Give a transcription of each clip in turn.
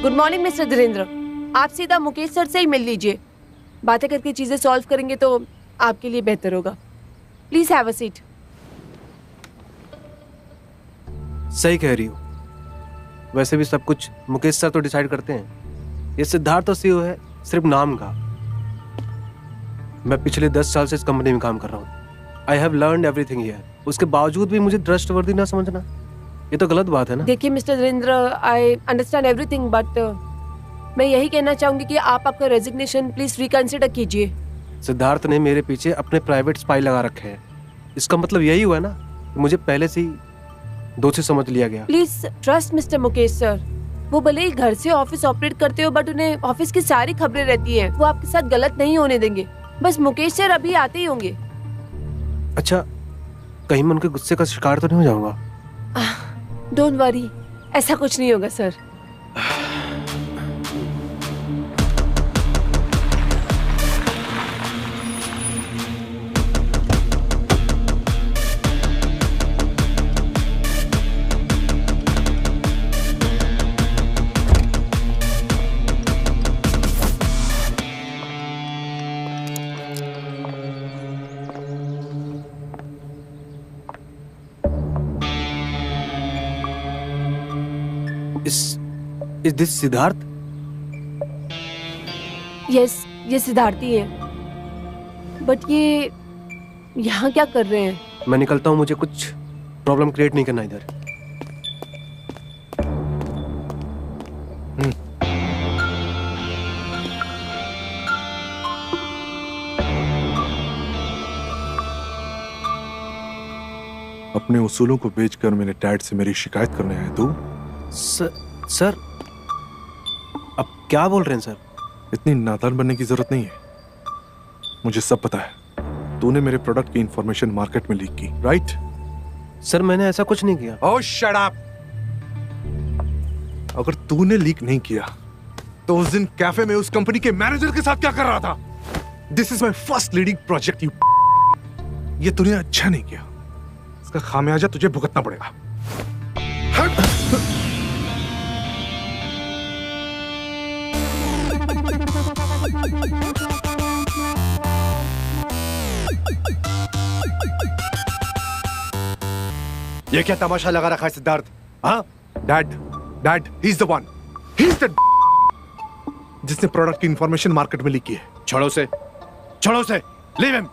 Good morning mister Dhirendra. आप सीधा Mukesh sir से ही मिल लीजिए। बातें करके चीजें सॉल्व करेंगे तो आपके लिए बेहतर होगा। Please have a seat. सही कह रही हो। वैसे भी सब कुछ मुकेश सर तो डिसाइड करते हैं। ये सिद्धार्थ तो सीईओ है सिर्फ नाम का। मैं पिछले 10 साल से इस कंपनी में काम कर रहा हूँ। I have learned everything here. उसके बावजूद भी मुझे ट्रस्टवर्दी ना समझना, ये तो गलत बात है ना। देखिए mister Dhirendra, I understand everything but मैं यही कहना चाहूंगी कि आप आपका रेजिग्नेशन प्लीज रिकंसिडर कीजिए। सिद्धार्थ ने मेरे पीछे अपने प्राइवेट स्पाई लगा रखे हैं। इसका मतलब यही हुआ ना कि मुझे पहले से ही दोषी समझ लिया गया। Please trust mister Mukesh sir. वो भले ही घर से ऑफिस ऑपरेट करते हो बट उन्हें ऑफिस की सारी खबरें रहती हैं। वो आपके साथ गलत नहीं होने देंगे। बस मुकेश सर अभी आते ही होंगे। अच्छा, कहीं मैं उनके गुस्से का शिकार तो नहीं हो जाऊंगा? डोंट वरी, ऐसा कुछ नहीं होगा sir. Is this Siddharth? Yes, ये सिद्धार्थी है। बट ये यहाँ क्या कर रहे हैं? मैं निकलता हूँ, मुझे कुछ प्रॉब्लम क्रिएट नहीं करना इधर। अपने उसूलों को बेचकर मेरे डैड से मेरी शिकायत करने आए तू? सर अब क्या बोल रहे हैं सर? इतनी नादान बनने की जरूरत नहीं है। मुझे सब पता है। तूने मेरे प्रोडक्ट की इंफॉर्मेशन मार्केट में लीक की, राइट? सर मैंने ऐसा कुछ नहीं किया। ओह शट अप। अगर तूने लीक नहीं किया तो उस दिन कैफे में उस कंपनी के मैनेजर के साथ क्या कर रहा था? This is my first leading project. ये तूने अच्छा नहीं किया। इसका खामियाजा तुझे भुगतना पड़ेगा। ये क्या तमाशा लगा रखा है सिद्धार्थ? हाँ dad, he is the one, he is the जिसने प्रोडक्ट की इंफॉर्मेशन मार्केट में लीक की है। छोड़ो से, लीव हिम।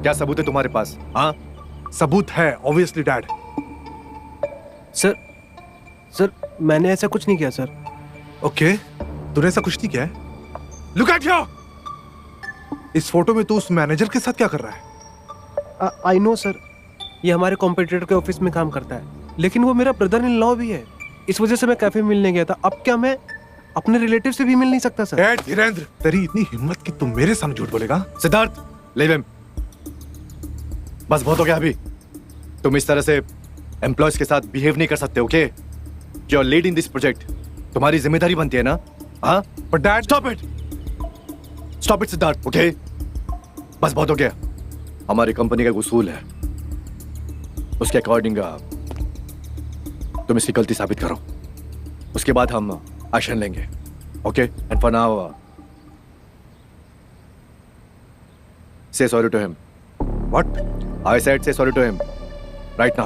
क्या सबूत है तुम्हारे पास? हाँ सबूत है ऑब्वियसली डैड। सर मैंने ऐसा कुछ नहीं किया सर। ओके, तूने ऐसा कुछ नहीं किया है? Look at here. इस फोटो में तू उस मैनेजर के साथ क्या कर रहा है? आई नो सर, ये हमारे कॉम्पिटिटर के ऑफिस में काम करता है, लेकिन वो मेरा ब्रदर इन लॉ भी है। इस वजह से मैं कैफे मिलने गया था। अब क्या मैं अपने रिलेटिव से भी मिल नहीं सकता सर? धीरेन्द्र, तेरी इतनी हिम्मत कि तुम मेरे सामने झूठ बोलेगा? Siddharth, leave him. बस बहुत हो गया अभी। तुम इस तरह से एम्प्लॉयज के साथ बिहेव नहीं कर सकते, okay? You are leading this project, तुम्हारी जिम्मेदारी बनती है ना? हाँ but dad, stop it Siddharth, okay? बस बहुत हो गया। हमारी कंपनी का एक उसूल है, उसके अकॉर्डिंग तुम इसकी गलती साबित करो, उसके बाद हम एक्शन लेंगे, okay? And for now say sorry to him. What? I said say sorry to him right now.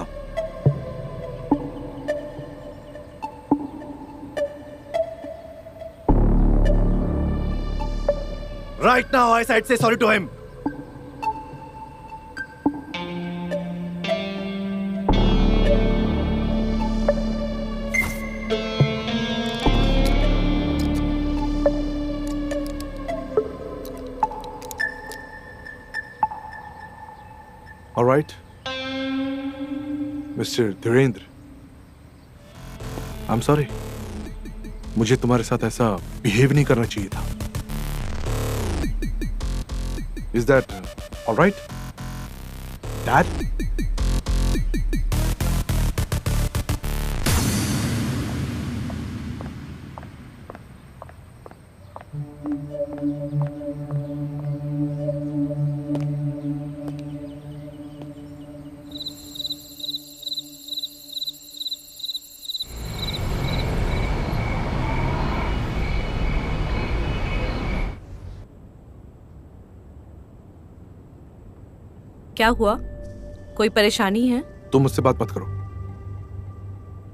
Right now I said say sorry to him. All right, Mr. Dhirendra, I'm sorry. मुझे तुम्हारे साथ ऐसा behave नहीं करना चाहिए था। Is that all right, Dad? क्या हुआ? कोई परेशानी है? तुम मुझसे बात मत करो।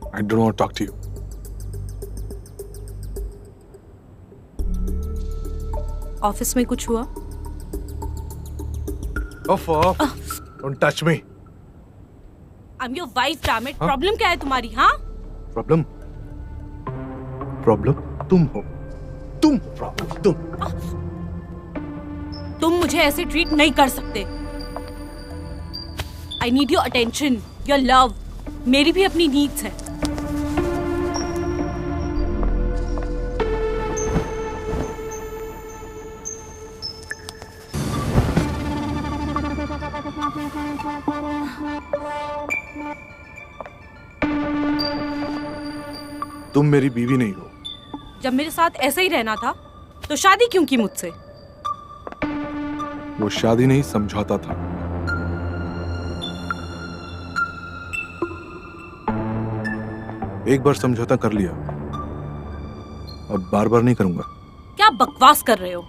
I don't want to talk to you. Office में कुछ हुआ? Off. Don't touch me. I'm your wife, damn it. Problem क्या है तुम्हारी? हाँ? प्रॉब्लम तुम हो। प्रॉब्लम तुम मुझे ऐसे ट्रीट नहीं कर सकते। I need your attention, your love. मेरी भी अपनी नीड्स है। तुम मेरी बीवी नहीं हो। जब मेरे साथ ऐसे ही रहना था तो शादी क्यों की मुझसे? वो शादी नहीं, समझौता था। एक बार समझौता कर लिया, अब बार बार नहीं करूंगा। क्या बकवास कर रहे हो?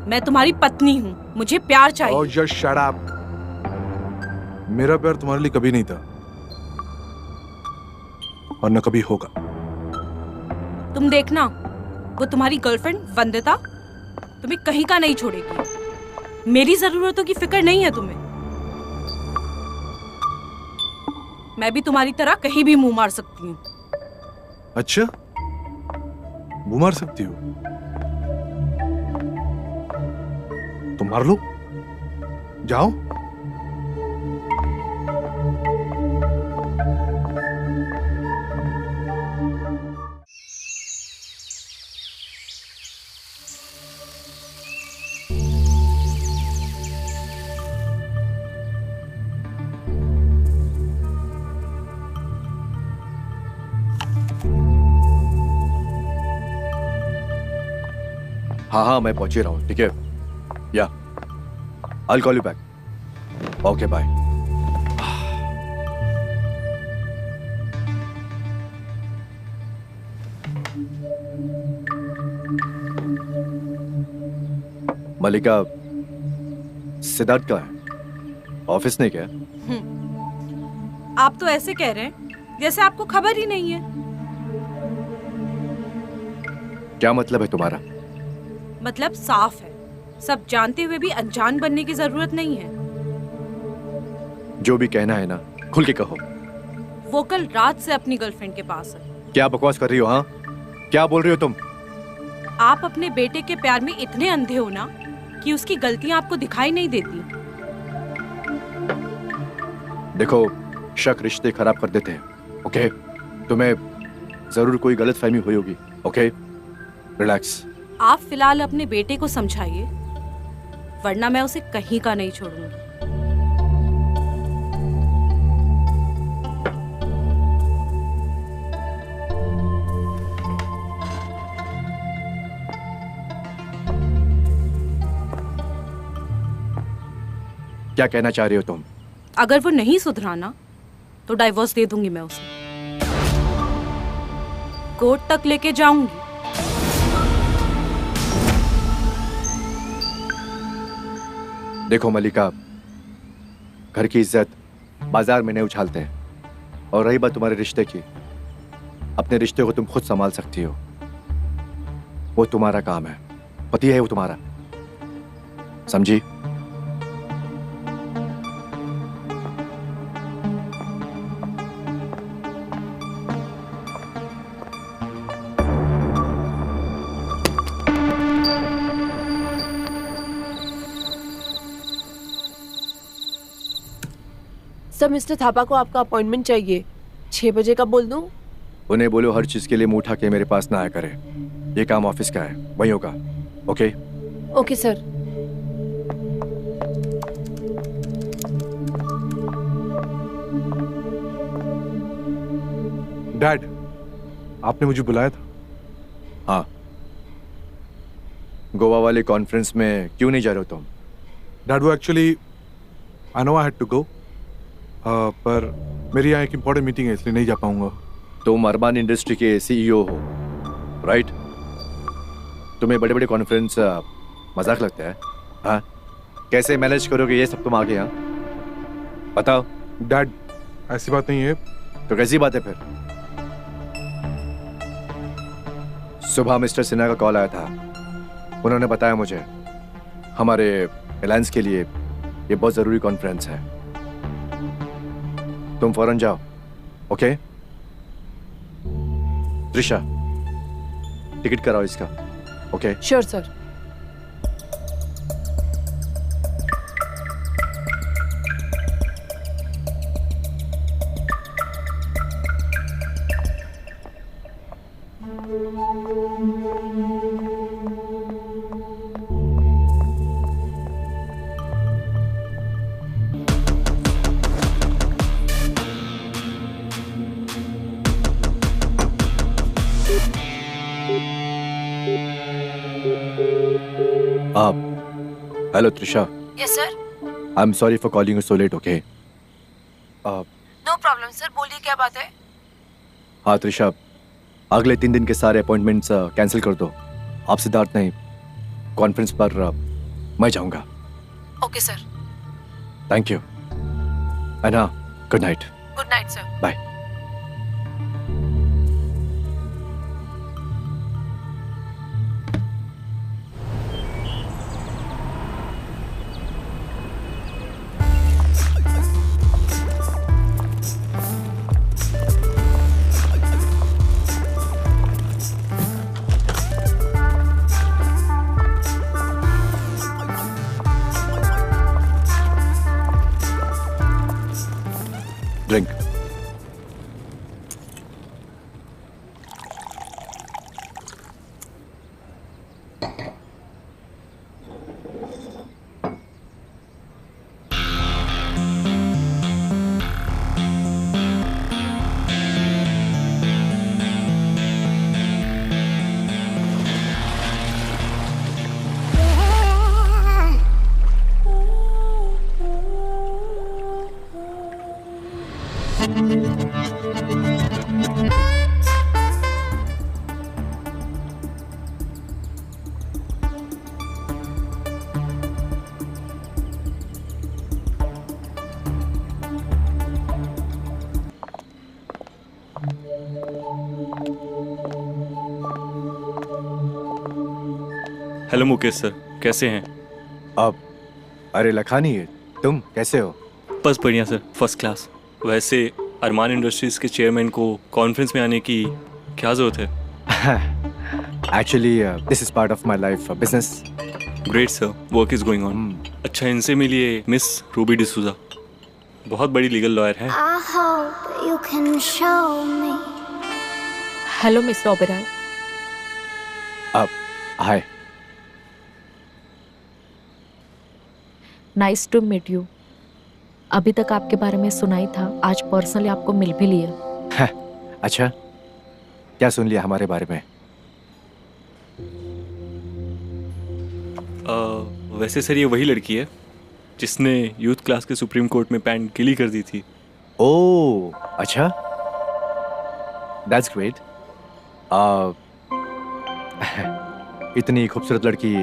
मैं तुम्हारी पत्नी हूँ, मुझे प्यार चाहिए। Oh, just shut up. मेरा प्यार तुम्हारे लिए कभी नहीं था और न कभी होगा। तुम देखना, वो तुम्हारी गर्लफ्रेंड वंदिता तुम्हें कहीं का नहीं छोड़ेगी। मेरी जरूरतों की फिक्र नहीं है तुम्हें। मैं भी तुम्हारी तरह कहीं भी मुंह मार सकती हूँ। अच्छा, मुंह मार सकती हो तो मार लो, जाओ। हाँ, मैं पहुंच ही रहा हूँ। ठीक है, या I'll call you back. Okay, bye. मलिका, सिद्धार्थ कहाँ है? ऑफिस नहीं क्या? आप तो ऐसे कह रहे हैं जैसे आपको खबर ही नहीं है। क्या मतलब है तुम्हारा? मतलब साफ है, सब जानते हुए भी अनजान बनने की जरूरत नहीं है। जो भी कहना है ना, खुल के कहो। वो कल रात से अपनी गर्लफ्रेंड के पास है। क्या बकवास कर रही हो? हाँ, क्या बोल रही हो तुम? आप अपने बेटे के प्यार में इतने अंधे हो ना कि उसकी गलतियां आपको दिखाई नहीं देती। देखो, शक रिश्ते खराब कर देते हैं। ओके, तुम्हें जरूर कोई गलतफहमी हुई होगी। Okay, relax. आप फिलहाल अपने बेटे को समझाइए, वरना मैं उसे कहीं का नहीं छोड़ूंगी। क्या कहना चाह रही हो तुम? अगर वो नहीं सुधराना तो डाइवोर्स दे दूंगी मैं उसे। कोर्ट तक लेके जाऊंगी। देखो मलिका, घर की इज्जत बाजार में नहीं उछालते हैं। और रही बात तुम्हारे रिश्ते की, अपने रिश्ते को तुम खुद संभाल सकती हो। वो तुम्हारा काम है, पति है वो तुम्हारा, समझी? सर, मिस्टर थापा को आपका अपॉइंटमेंट चाहिए। 6 बजे का बोल दूं? उन्हें बोलो हर चीज के लिए मुंह उठा के मेरे पास ना आया करे। ये काम ऑफिस का है, वही होगा। ओके? Okay sir. डैड, आपने मुझे बुलाया था? हाँ। गोवा वाले कॉन्फ्रेंस में क्यों नहीं जा रहे हो तुम? डैड, वो actually I know I had to go, पर मेरी यहाँ एक इम्पोर्टेंट मीटिंग है, इसलिए नहीं जा पाऊंगा। तुम अरबान इंडस्ट्री के सीईओ हो, राइट? तुम्हें बड़े बड़े कॉन्फ्रेंस मजाक लगता है? हाँ, कैसे मैनेज करोगे ये सब तुम आगे? यहाँ बताओ। डैड, ऐसी बात नहीं है। तो कैसी बात है फिर? सुबह मिस्टर सिन्हा का कॉल आया था। उन्होंने बताया मुझे हमारे अलायंस के लिए ये बहुत जरूरी कॉन्फ्रेंस है। तुम फौरन जाओ, ओके? त्रिशा, टिकट कराओ इसका, okay? Sure sir. Hello Trisha. Yes sir. I am sorry for calling you so late, okay? No problem sir, बोलिए क्या बात है? हाँ त्रिशा, अगले 3 दिन के सारे अपॉइंटमेंट्स कैंसिल कर दो। आप सिद्धार्थ नहीं, कॉन्फ्रेंस पर मैं जाऊंगा। Okay sir. Thank you. And हाँ, good night. Good night sir. Bye. Drink. Hello Mukesh sir, कैसे हैं? अब अरे लखानी, तुम कैसे हो? बस बढ़िया सर, फर्स्ट क्लास। वैसे अरमान इंडस्ट्रीज के चेयरमैन को कॉन्फ्रेंस में आने की क्या जरूरत है? Actually this is part of my life business. Great sir, work is going on. अच्छा, इनसे मिलिए मिस रूबी डिसूजा, बहुत बड़ी लीगल लॉयर हैं। I hope you can show me. Hello mister Oberoi. अब hi. Nice to meet you. अभी तक आपके बारे में सुना ही था, आज पर्सनली आपको मिल भी लिया। अच्छा, क्या सुन लिया हमारे बारे में? वैसे सर ये वही लड़की है जिसने यूथ क्लास के सुप्रीम कोर्ट में पैंट गीली कर दी थी। ओह अच्छा, दैट्स ग्रेट। इतनी खूबसूरत लड़की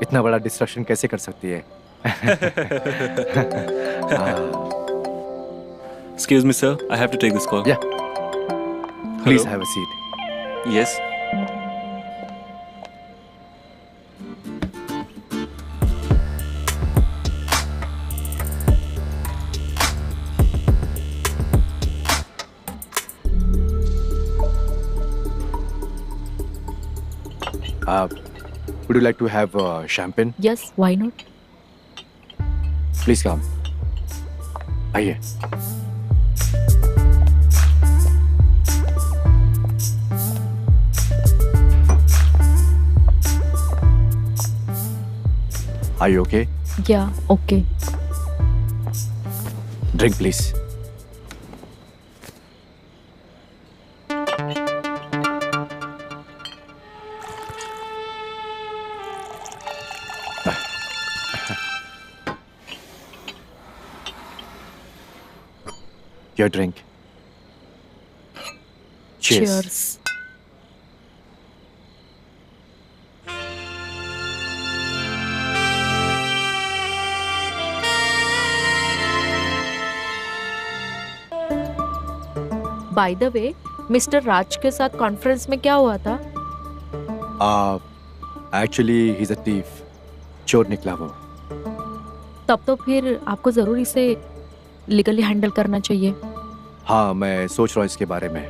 इतना बड़ा डिस्ट्रक्शन कैसे कर सकती है? Excuse me sir, I have to take this call. Yeah. Please have a seat. Yes. Would you like to have champagne? Yes, why not? Please come. आइए। Are you okay? या okay. Drink, please. Your drink. Cheers. Cheers. By the way, mister Raj के साथ conference में क्या हुआ था? Actually he is a thief, चोर निकला वो। तब तो फिर आपको जरूर इसे लीगली हैंडल करना चाहिए। हाँ, मैं सोच रहा हूँ इसके बारे में।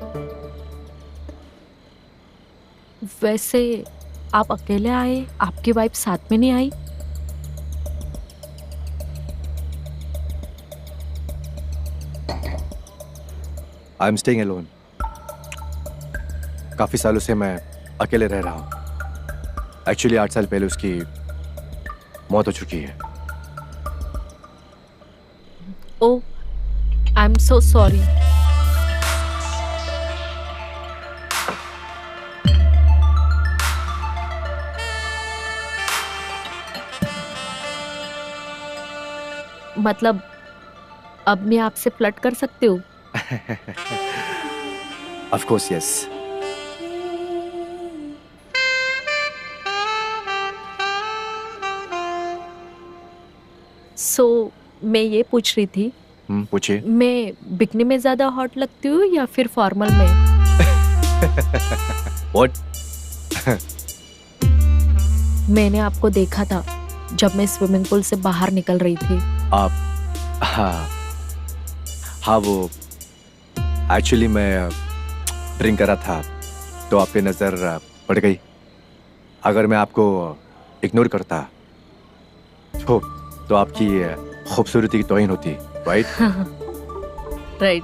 वैसे आप अकेले आए, आपकी वाइफ साथ में नहीं आई? I am staying alone. काफी सालों से मैं अकेले रह रहा हूँ। एक्चुअली 8 साल पहले उसकी मौत हो चुकी है। ओह, आई एम सो सॉरी। मतलब अब मैं आपसे फ्लर्ट कर सकती हूँ? Of course, yes. सो मैं ये पूछ रही थी, पूछिए। मैं बिकनी में ज्यादा हॉट लगती हूँ या फिर फॉर्मल में? What? मैंने आपको देखा था जब मैं स्विमिंग पूल से बाहर निकल रही थी। आप? हाँ, वो एक्चुअली मैं ड्रिंक कर रहा था तो आप पे नजर पड़ गई। अगर मैं आपको इग्नोर करता तो आपकी खूबसूरती की तौहीन होती, राइट? राइट।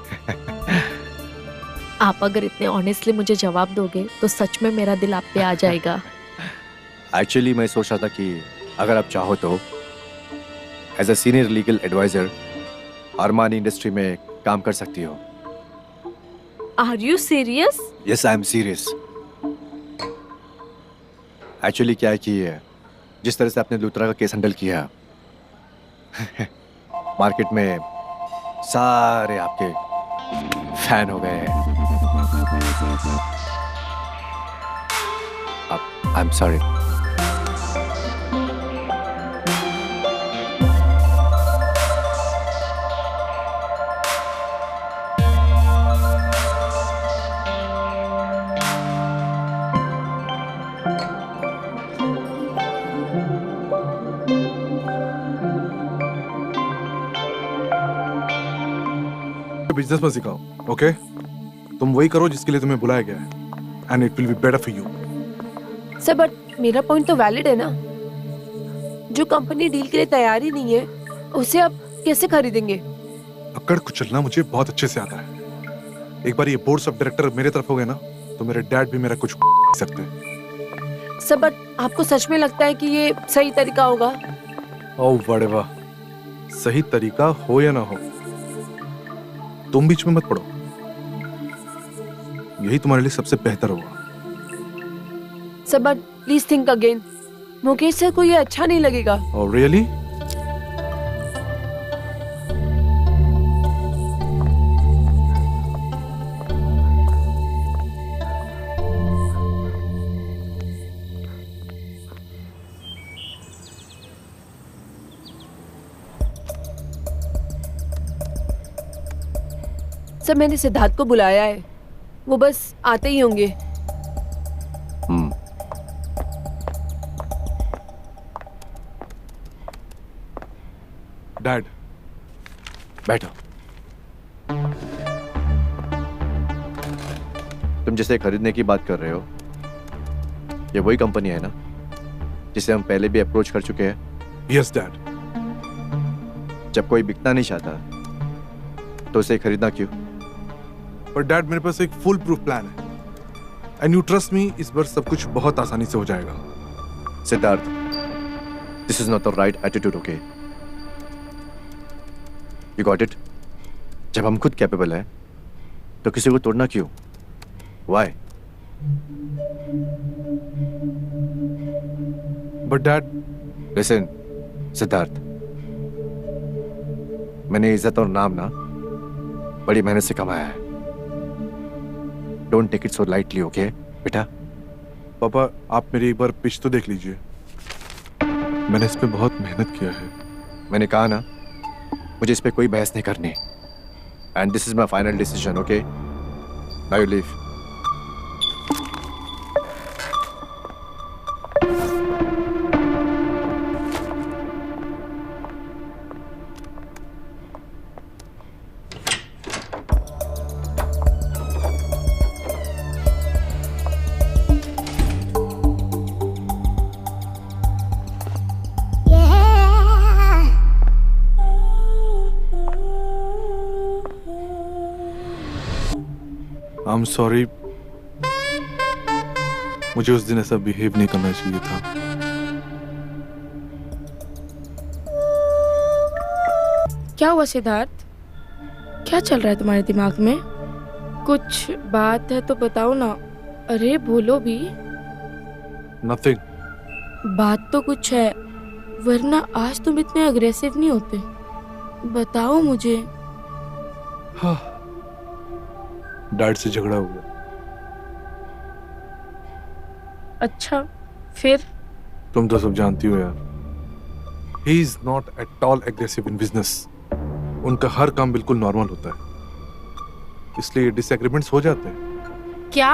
आप अगर इतने ऑनेस्टली मुझे जवाब दोगे तो सच में मेरा दिल आप पे आ जाएगा। एक्चुअली मैं सोच रहा था कि अगर आप चाहो तो as a senior legal adviser Armani industry में काम कर सकती हो। Are you serious? Yes, I am serious. Actually क्या है कि जिस तरह से आपने लूथरा का केस हैंडल किया, मार्केट में सारे आपके फैन हो गए हैं। आई एम सॉरी। बिजनेस में सिखाओ, ओके? तुम वही करो जिसके लिए तुम्हें बुलाया गया है, and it will be better for you. Sir but मेरा पॉइंट तो वैलिड है ना। जो कंपनी डील के लिए तैयार ही नहीं है उसे आप कैसे खरीदेंगे? अक्कड़ कुचलना मुझे बहुत अच्छे से आता है। एक बार ये बोर्ड ऑफ डायरेक्टर मेरे तरफ हो गए ना तो मेरे डैड भी मेरा कुछ सकते हैं। सर बट आपको सच में लगता है कि ये सही तरीका होगा? ओह वड़वा, सही तरीका हो या ना हो, तुम बीच में मत पड़ो। यही तुम्हारे लिए सबसे बेहतर होगा। Sir but please think again. Mukesh sir को ये अच्छा नहीं लगेगा। Oh really? सर मैंने सिद्धार्थ को बुलाया है, वो बस आते ही होंगे। डैड, बैठो। तुम जिसे खरीदने की बात कर रहे हो, ये वही कंपनी है ना जिसे हम पहले भी अप्रोच कर चुके हैं? Yes dad. जब कोई बिकना नहीं चाहता तो उसे खरीदना क्यों? पर डैड मेरे पास एक फुल प्रूफ प्लान है, एंड यू ट्रस्ट मी, इस बार सब कुछ बहुत आसानी से हो जाएगा। Siddharth, this is not the right attitude, okay? You got it? जब हम खुद कैपेबल हैं तो किसी को तोड़ना क्यों? Why? But dad, listen Siddharth, मैंने इज्जत और नाम ना बड़ी मेहनत से कमाया है। Don't take it so lightly, okay बेटा? पापा आप मेरी एक बार पिच तो देख लीजिए, मैंने इस पे बहुत मेहनत किया है। मैंने कहा ना, मुझे इस पे कोई बहस नहीं करनी, and this is my final decision, okay? Now you leave. I'm sorry. मुझे उस दिन ऐसा बिहेव नहीं करना चाहिए था। क्या हुआ सिद्धार्थ? क्या चल रहा है तुम्हारे दिमाग में? कुछ बात है तो बताओ ना। अरे बोलो भी। Nothing. बात तो कुछ है, वरना आज तुम इतने अग्रेसिव नहीं होते। बताओ मुझे। डैड से झगड़ा हुआ। अच्छा, फिर? तुम तो सब जानती हो यार। He is not at all aggressive in business. उनका हर काम बिल्कुल नॉर्मल होता है, इसलिए डिसएग्रीमेंट्स हो जाते हैं। क्या?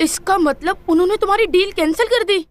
इसका मतलब उन्होंने तुम्हारी डील कैंसिल कर दी?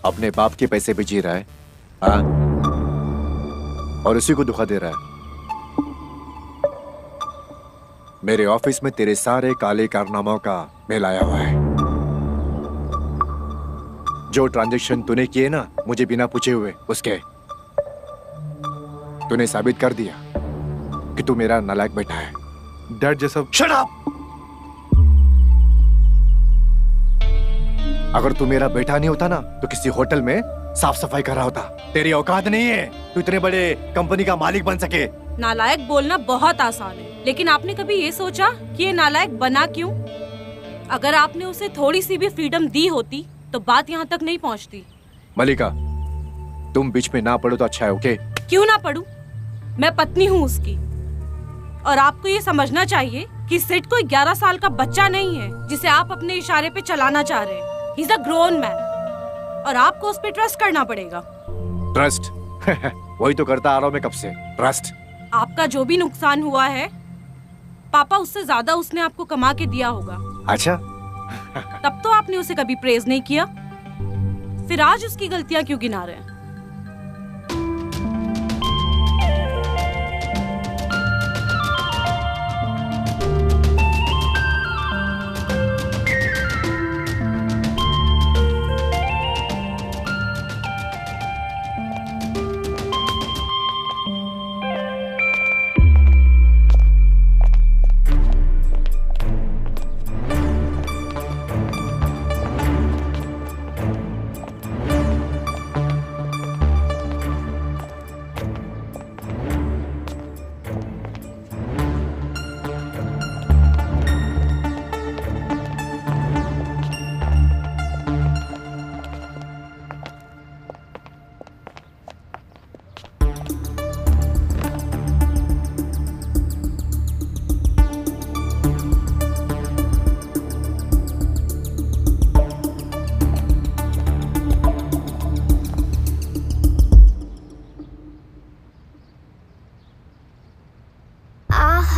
अपने बाप के पैसे पे जी रहा है, हाँ? और उसी को धोखा दे रहा है। मेरे ऑफिस में तेरे सारे काले कारनामों का मेल आया हुआ है। जो ट्रांजैक्शन तूने किए ना मुझे बिना पूछे हुए, उसके तूने साबित कर दिया कि तू मेरा नालायक बेटा है। डैड जैसा। Shut up! अगर तू मेरा बेटा नहीं होता ना तो किसी होटल में साफ सफाई कर रहा होता। तेरी औकात नहीं है तू इतने बड़े कंपनी का मालिक बन सके। नालायक बोलना बहुत आसान है, लेकिन आपने कभी ये सोचा कि ये नालायक बना क्यों? अगर आपने उसे थोड़ी सी भी फ्रीडम दी होती तो बात यहाँ तक नहीं पहुँचती। मलिका, तुम बीच में ना पढ़ो तो अच्छा है, ओके? क्यों ना पढ़ूं? मैं पत्नी हूँ उसकी, और आपको ये समझना चाहिए कि सिड कोई 11 साल का बच्चा नहीं है जिसे आप अपने इशारे पे चलाना चाह रहे हैं। He's a grown man, और आपको उस पे ट्रस्ट करना पड़ेगा। ट्रस्ट? वही तो करता आ रहा हूँ मैं कब से, ट्रस्ट। आपका जो भी नुकसान हुआ है पापा, उससे ज्यादा उसने आपको कमा के दिया होगा। अच्छा। तब तो आपने उसे कभी प्रेज नहीं किया, फिर आज उसकी गलतियां क्यों गिना रहे हैं?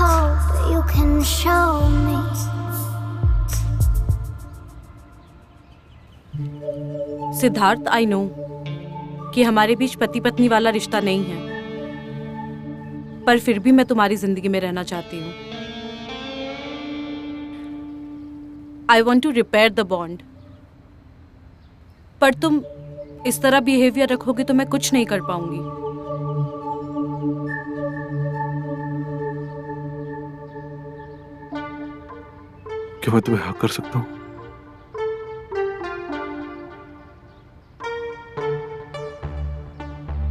hope you can show me. Siddharth, I know कि हमारे बीच पति पत्नी वाला रिश्ता नहीं है, पर फिर भी मैं तुम्हारी जिंदगी में रहना चाहती हूँ। I want to repair the bond, पर तुम इस तरह बिहेवियर रखोगे तो मैं कुछ नहीं कर पाऊंगी। क्या मैं तुम्हें हक कर सकता हूँ?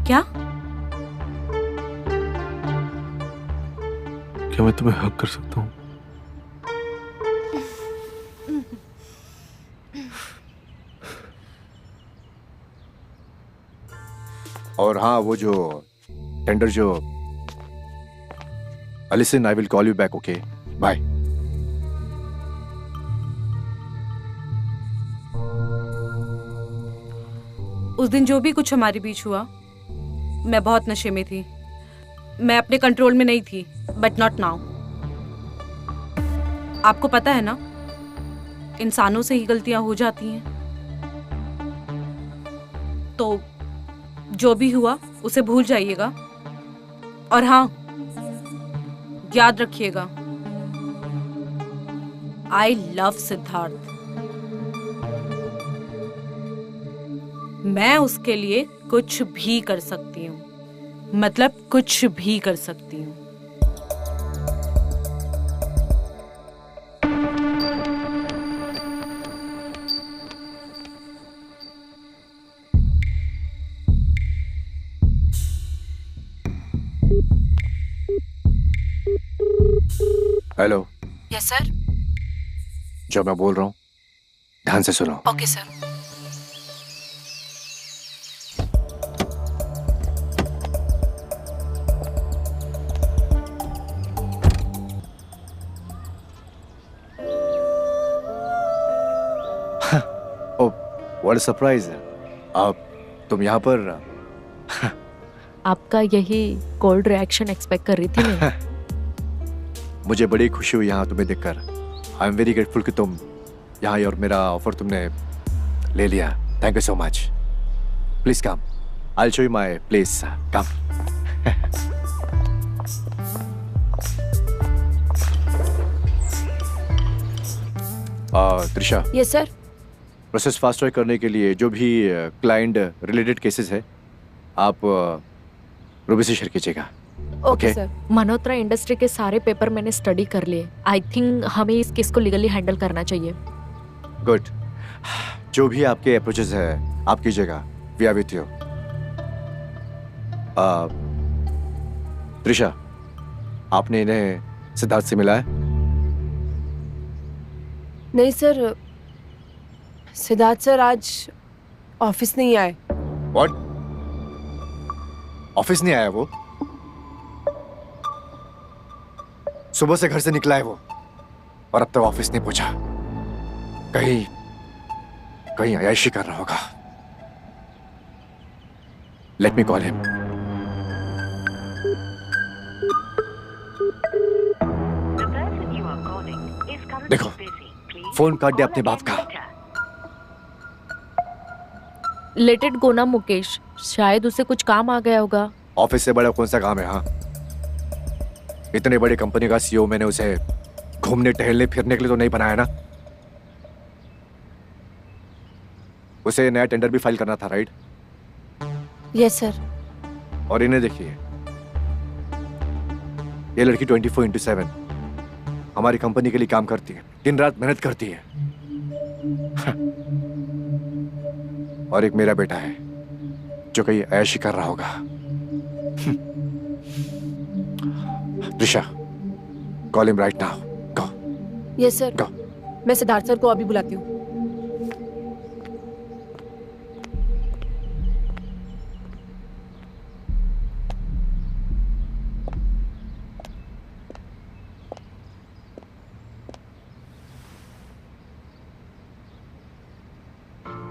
क्या? क्या मैं तुम्हें हक कर सकता हूँ? और हाँ, वो जो टेंडर जो Alison, I will call you back, okay? Bye. उस दिन जो भी कुछ हमारे बीच हुआ, मैं बहुत नशे में थी, मैं अपने कंट्रोल में नहीं थी, बट नॉट नाउ। आपको पता है ना, इंसानों से ही गलतियां हो जाती हैं। तो जो भी हुआ उसे भूल जाइएगा, और हाँ, याद रखिएगा, आई लव सिद्धार्थ। मैं उसके लिए कुछ भी कर सकती हूँ, मतलब कुछ भी कर सकती हूँ। हेलो। Yes sir. जो मैं बोल रहा हूँ ध्यान से सुनो। Okay sir. What a surprise. आप तुम यहाँ पर? आपका यही कोल्ड रिएक्शन एक्सपेक्ट कर रही थी मैं। मुझे बड़ी खुशी हुई यहाँ तुम्हें देखकर। आई एम वेरी ग्रेटफुल कि तुम यहाँ और मेरा ऑफर तुमने ले लिया। Thank you so much. Please come, I will show you my place. Come. Trisha. Yes sir. Process fast track करने के लिए जो भी क्लाइंट रिलेटेड केसेस है, आप रूबी से शेयर कीजिएगा। Okay sir. मल्होत्रा इंडस्ट्री के सारे पेपर मैंने स्टडी कर लिए। आई थिंक हमें इस केस को लीगली हैंडल करना चाहिए। गुड। जो भी आपके अप्रोचेस है आप कीजिएगा। We are with you. Trisha, आपने इन्हें सिद्धार्थ से मिला है? नहीं सर, सिद्धार्थ सर आज ऑफिस नहीं आए। व्हाट? ऑफिस नहीं आया वो? सुबह से घर से निकला है वो और अब तक ऑफिस नहीं पहुंचा। कहीं कहीं अयाशी कर रहा होगा। Let me call him. देखो, फोन काट दे अपने बाप का। लेट इट गो ना मुकेश, शायद उसे कुछ काम आ गया होगा। ऑफिस से बड़ा कौन सा काम है? हाँ, इतने बड़ी कंपनी का सीईओ मैंने उसे घूमने टहलने फिरने के लिए तो नहीं बनाया ना। उसे नया टेंडर भी फाइल करना था, राइट? Yes sir. और इन्हें देखिए, ये लड़की 24/7 हमारी कंपनी के लिए काम करती है, दिन रात मेहनत करती है। और एक मेरा बेटा है जो कहीं ऐशी कर रहा होगा। Trisha, call him right now. Go. Yes sir. Go. मैं सिद्धार्थ सर को अभी बुलाती हूँ।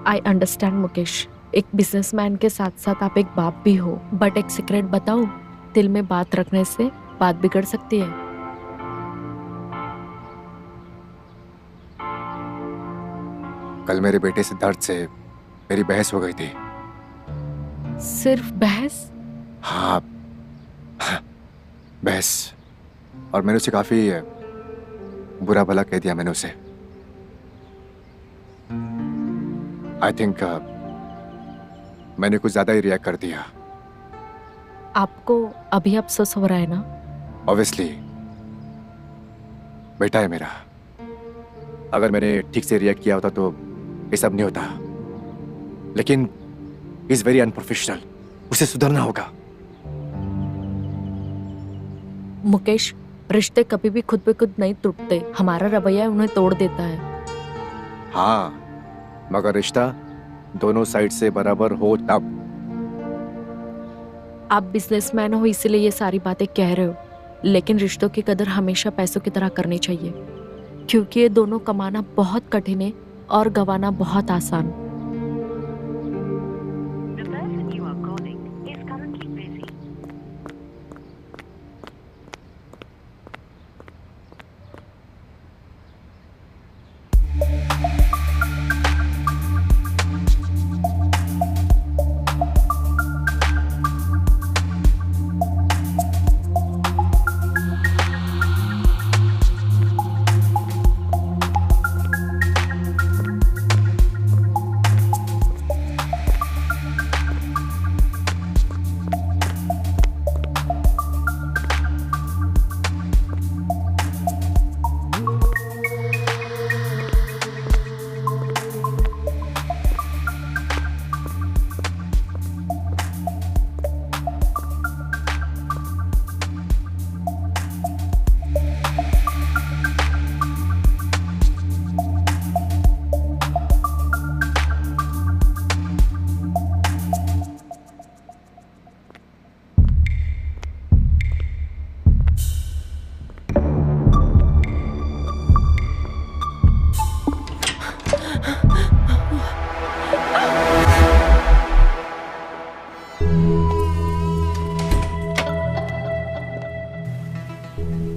आई अंडरस्टैंड मुकेश, एक बिजनेसमैन के साथ साथ आप एक बाप भी हो, बट एक सीक्रेट बताऊं, दिल में बात रखने से बात बिगड़ सकती है। कल मेरे बेटे सिद्धार्थ से मेरी बहस हो गई थी। सिर्फ बहस? हाँ, बहस। और मैंने उसे काफी बुरा भला कह दिया मैंने उसे। आई थिंक मैंने कुछ ज्यादा ही रिएक्ट कर दिया। आपको अभी अफसोस हो रहा है ना? ऑब्वियसली, बेटा है मेरा। अगर मैंने ठीक से रिएक्ट किया होता तो ये सब नहीं होता। लेकिन इज वेरी अनप्रोफेशनल, उसे सुधरना होगा। मुकेश, रिश्ते कभी भी खुद पे खुद नहीं टूटते। हमारा रवैया उन्हें तोड़ देता है। हाँ, मगर रिश्ता दोनों साइड से बराबर हो तब। आप बिजनेसमैन हो इसीलिए ये सारी बातें कह रहे हो, लेकिन रिश्तों की कदर हमेशा पैसों की तरह करनी चाहिए, क्योंकि ये दोनों कमाना बहुत कठिन है और गंवाना बहुत आसान।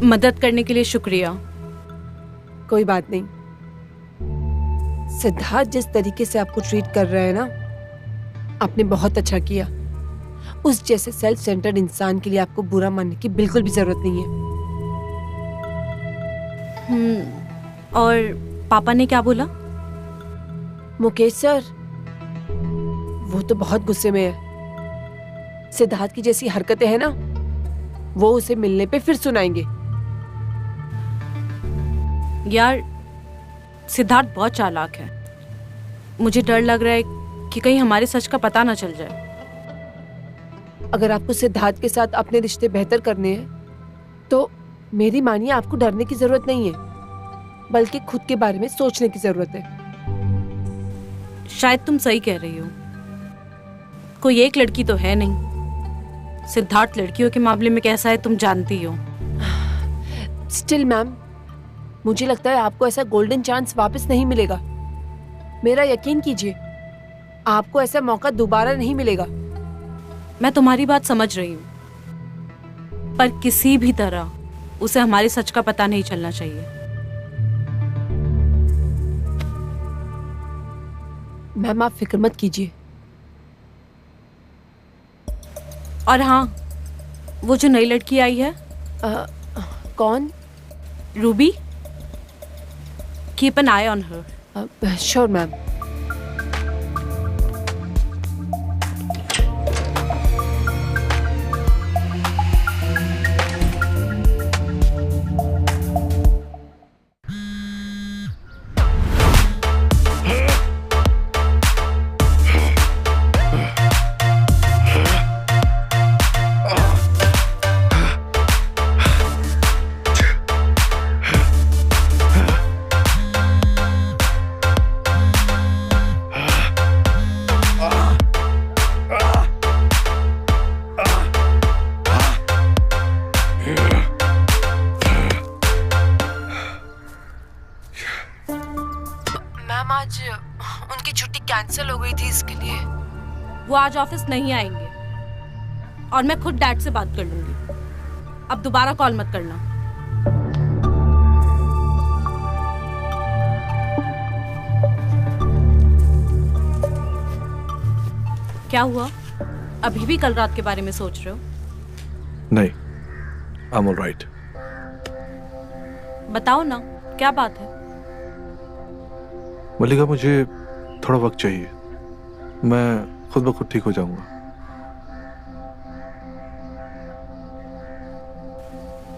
मदद करने के लिए शुक्रिया। कोई बात नहीं। सिद्धार्थ जिस तरीके से आपको ट्रीट कर रहा है ना, आपने बहुत अच्छा किया। उस जैसे सेल्फ सेंटर्ड इंसान के लिए आपको बुरा मानने की बिल्कुल भी जरूरत नहीं है। और पापा ने क्या बोला? मुकेश सर, वो तो बहुत गुस्से में है। सिद्धार्थ की जैसी हरकतें हैं ना, वो उसे मिलने पे फिर सुनाएंगे। यार, सिद्धार्थ बहुत चालाक है। मुझे डर लग रहा है कि कहीं हमारे सच का पता ना चल जाए। अगर आपको सिद्धार्थ के साथ अपने रिश्ते बेहतर करने हैं, तो मेरी मानिए आपको डरने की जरूरत नहीं है, बल्कि खुद के बारे में सोचने की जरूरत है। शायद तुम सही कह रही हो। कोई एक लड़की तो है नहीं। सिद्धार्थ लड़कियों के मामले में कैसा है तुम जानती हो। स्टिल मैम, मुझे लगता है आपको ऐसा गोल्डन चांस वापस नहीं मिलेगा। मेरा यकीन कीजिए, आपको ऐसा मौका दोबारा नहीं मिलेगा। मैं तुम्हारी बात समझ रही हूँ, पर किसी भी तरह उसे हमारे सच का पता नहीं चलना चाहिए। मैम, आप फिक्र मत कीजिए। और हाँ, वो जो नई लड़की आई है, कौन? Ruby. Keep an eye on her. Sure, ma'am. आज उनकी छुट्टी कैंसिल हो गई थी, इसके लिए वो आज ऑफिस नहीं आएंगे और मैं खुद डैड से बात कर लूंगी। अब दोबारा कॉल मत करना। क्या हुआ? अभी भी कल रात के बारे में सोच रहे हो? नहीं, आई एम ऑलराइट। बताओ ना, क्या बात है? मल्लिका, मुझे थोड़ा वक्त चाहिए। मैं खुद ब खुद ठीक हो जाऊंगा।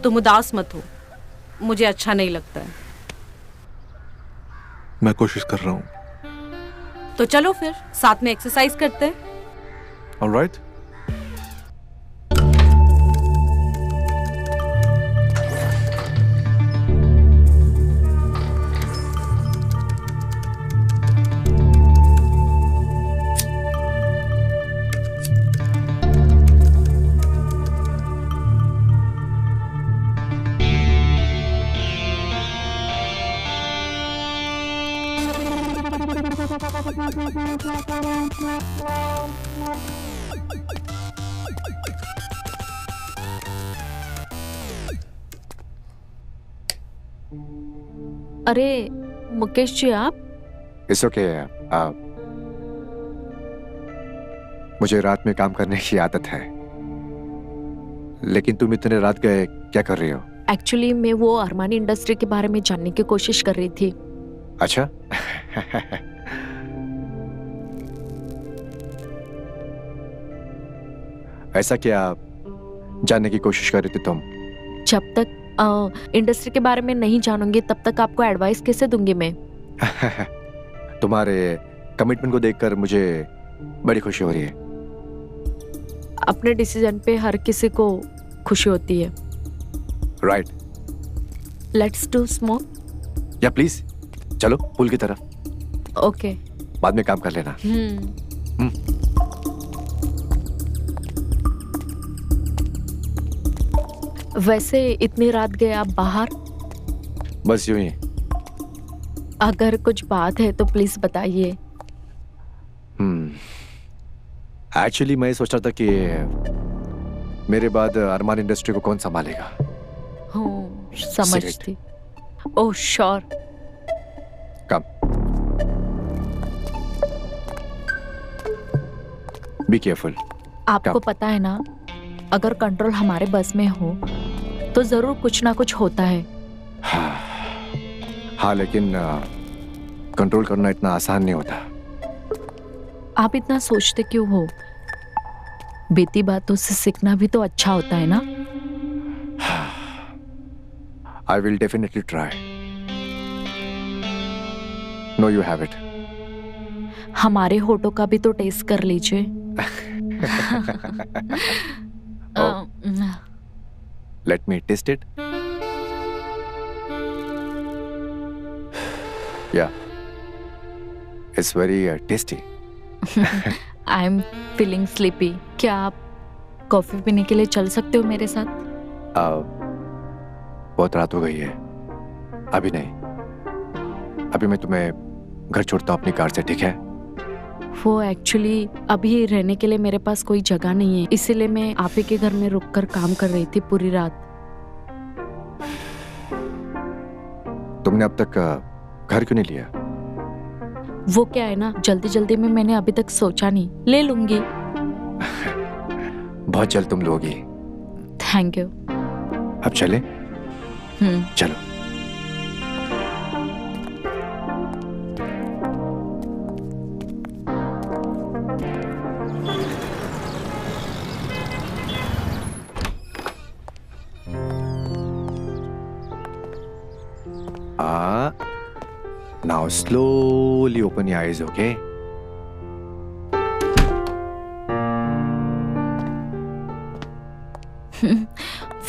तुम उदास मत हो, मुझे अच्छा नहीं लगता है। मैं कोशिश कर रहा हूं। तो चलो फिर साथ में एक्सरसाइज करते हैं। ऑलराइट। अरे मुकेश जी, आप? It's okay. मुझे रात में काम करने की आदत है, लेकिन तुम इतने रात गए क्या कर रही हो? एक्चुअली मैं वो अरमानी इंडस्ट्री के बारे में जानने की कोशिश कर रही थी। अच्छा। ऐसा क्या जानने की कोशिश कर रही थी तुम? जब तक इंडस्ट्री के बारे में नहीं जानूंगी तब तक आपको एडवाइस कैसे दूंगी मैं? तुम्हारे कमिटमेंट को देखकर मुझे बड़ी खुशी हो रही है। अपने डिसीजन पे हर किसी को खुशी होती है। राइट। Let's do smoke. या प्लीज, चलो पुल की तरफ। ओके। बाद में काम कर लेना। वैसे इतनी रात गए आप बाहर? बस यूं ही। अगर कुछ बात है तो प्लीज बताइए। एक्चुअली मैं सोच रहा था कि मेरे बाद अरमान इंडस्ट्री को कौन संभालेगा। समझती। Oh sure. Come. Be careful. आपको पता है ना, अगर कंट्रोल हमारे बस में हो तो जरूर कुछ ना कुछ होता है। हाँ, लेकिन कंट्रोल करना इतना आसान नहीं होता। आप इतना सोचते क्यों हो? बीती बातों से सीखना भी तो अच्छा होता है ना। I will definitely try. No, you have it. हमारे होठों का भी तो टेस्ट कर लीजिए। Let me taste it. Yeah, it's very tasty. I am feeling sleepy. क्या आप कॉफी पीने के लिए चल सकते हो मेरे साथ? बहुत रात हो गई है, अभी नहीं। अभी मैं तुम्हें घर छोड़ता हूँ अपनी कार से, ठीक है? वो एक्चुअली अभी रहने के लिए मेरे पास कोई जगह नहीं है, इसीलिए मैं आप ही के घर में रुककर काम कर रही थी पूरी रात। तुमने अब तक घर क्यों नहीं लिया? वो क्या है ना, जल्दी जल्दी में मैंने अभी तक सोचा नहीं। ले लूंगी। बहुत जल्द तुम लोगी। Thank you. अब चले? चलो। Now slowly open your eyes, okay?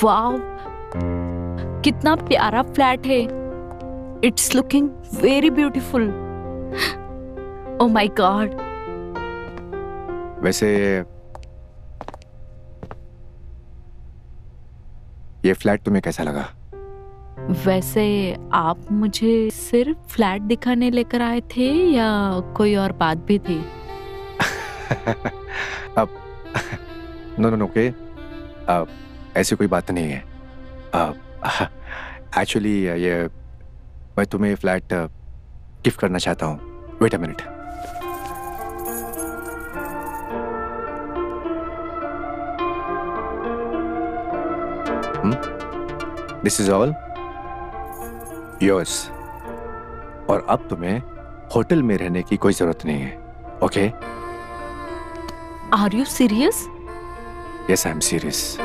वाव, कितना प्यारा फ्लैट है। It's looking very beautiful. Oh my God. वैसे ये फ्लैट तुम्हें कैसा लगा? वैसे आप मुझे सिर्फ फ्लैट दिखाने लेकर आए थे या कोई और बात भी थी? अब नो ओके, ऐसी कोई बात नहीं है। एक्चुअली ये मैं तुम्हें फ्लैट गिफ्ट करना चाहता हूँ। Wait a minute. This is all yours. और अब तुम्हें होटल में रहने की कोई जरूरत नहीं है, okay? Are you serious? Yes, I am serious.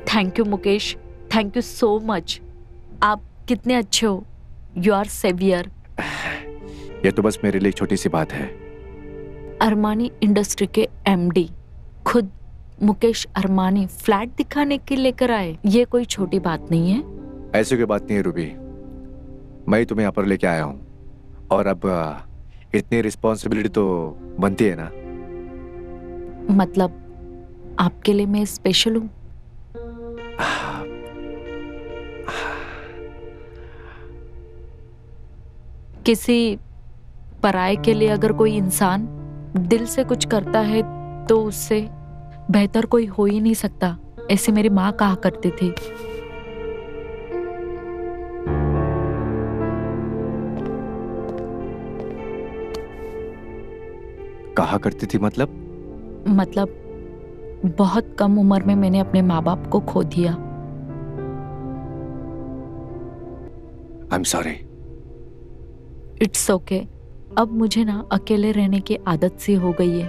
Thank you Mukesh, thank you so much. आप कितने अच्छे हो। You are saviour. ये तो बस मेरे लिए एक छोटी सी बात है। अरमानी इंडस्ट्री के एमडी खुद मुकेश अरमानी फ्लैट दिखाने के लेकर आए, ये कोई छोटी बात नहीं है। ऐसी कोई बात नहीं है रूबी, मैं ही तुम्हें यहाँ पर लेके आया हूँ और अब इतनी रिस्पॉन्सिबिलिटी तो बनती है ना। मतलब आपके लिए मैं स्पेशल हूँ? किसी पराये के लिए अगर कोई इंसान दिल से कुछ करता है तो उससे बेहतर कोई हो ही नहीं सकता, ऐसे मेरी माँ कहा करती थी। कहा करती थी मतलब? मतलब बहुत कम उम्र में मैंने अपने माँ बाप को खो दिया। आई एम सॉरी। It's okay. अब मुझे ना अकेले रहने की आदत सी हो गई है,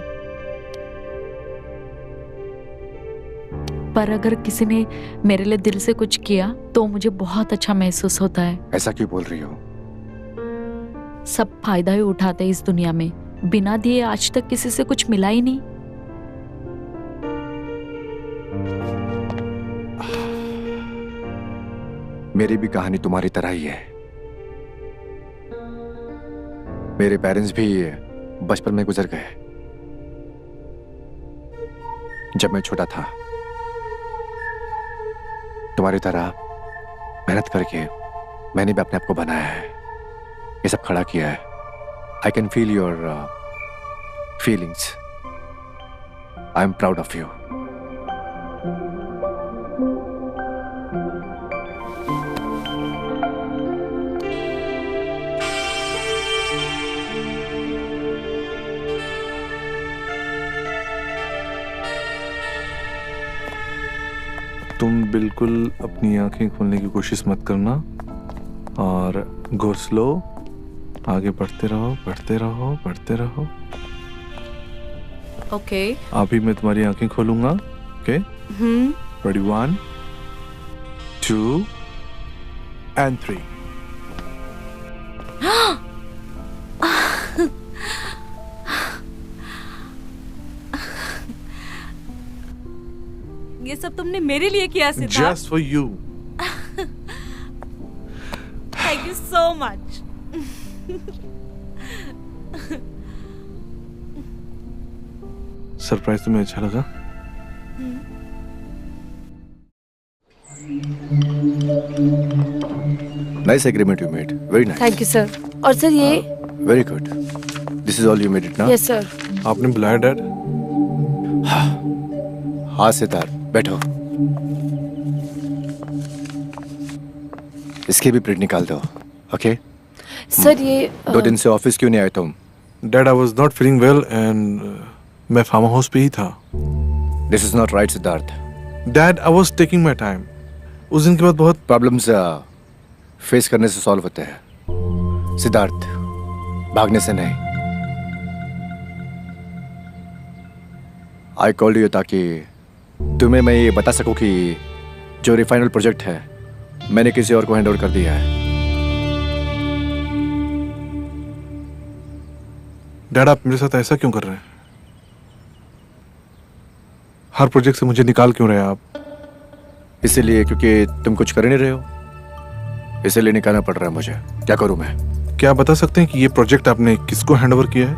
पर अगर किसी ने मेरे लिए दिल से कुछ किया तो मुझे बहुत अच्छा महसूस होता है। ऐसा क्यों बोल रही हो? सब फायदा ही उठाते हैं इस दुनिया में, बिना दिए आज तक किसी से कुछ मिला ही नहीं। मेरी भी कहानी तुम्हारी तरह ही है। मेरे पेरेंट्स भी बचपन में गुजर गए जब मैं छोटा था। तुम्हारी तरह मेहनत करके मैंने भी अपने आप को बनाया है, ये सब खड़ा किया है। I can feel your feelings. I am proud of you. तुम बिल्कुल अपनी आंखें खोलने की कोशिश मत करना और गो स्लो, आगे बढ़ते रहो, बढ़ते रहो, बढ़ते रहो। ओके। अभी मैं तुम्हारी आंखें खोलूंगा। ओके? रेडी? 1 2 and 3। ये सब तुमने मेरे लिए किया Siddharth. Just for you। Thank you so much. Surprise तुम्हें अच्छा लगा? Nice agreement you made, very nice. Thank you sir. और सर ये very good. This is all you made it ना? Yes sir. आपने बुलाया डैड? हाँ सिद्धार्थ, बैठो। इसकी भी प्रिंट निकाल दो। ओके? सर ये 2 दिन से ऑफिस क्यों नहीं आए तुम? Dad, I was not feeling well and मैं फार्म हाउस पे ही था। This is not right Siddharth. Dad, I was taking my time. उस दिन के बाद बहुत प्रॉब्लम्स फेस करने से सॉल्व होते हैं सिद्धार्थ, भागने से नहीं। आई कॉल्ड यू ताकि तुम्हें मैं ये बता सकूं कि जो रिफाइनल प्रोजेक्ट है मैंने किसी और को हैंड ओवर कर दिया है। डैड, आप मेरे साथ ऐसा क्यों कर रहे हैं? हर प्रोजेक्ट से मुझे निकाल क्यों रहे हैं आप? इसीलिए क्योंकि तुम कुछ कर नहीं रहे हो, इसीलिए निकालना पड़ रहा है मुझे। क्या करूं मैं? क्या आप बता सकते हैं कि ये प्रोजेक्ट आपने किसको हैंड ओवर किया है?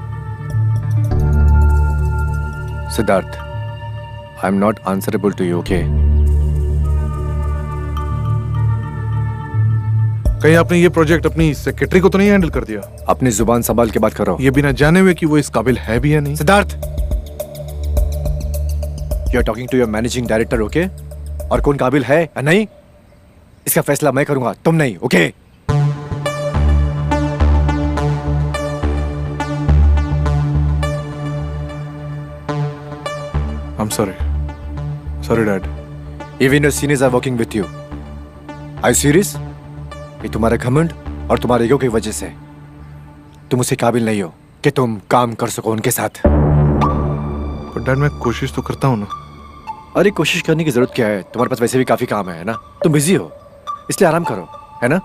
Siddharth, I am not answerable to you, okay? कहीं आपने ये प्रोजेक्ट अपनी सेक्रेटरी को तो नहीं हैंडल कर दिया? अपनी जुबान संभाल के बात करो। ये बिना जाने हुए कि वो इस काबिल है भी या नहीं। Siddharth, you are talking to your managing director, okay? और कौन काबिल है या नहीं, इसका फैसला मैं करूंगा, तुम नहीं, okay? I'm sorry. Sorry, Dad. Even your seniors are working with you. Are you serious? ये तुम्हारा घमंड और तुम्हारे ईगो की वजह से तुम उसे काबिल नहीं हो कि तुम काम कर सको उनके साथ। पर डैड, मैं कोशिश तो करता हूँ ना। अरे कोशिश करने की जरूरत क्या है? तुम्हारे पास वैसे भी काफी काम है ना? तुम बिजी हो, इसलिए आराम करो, है ना?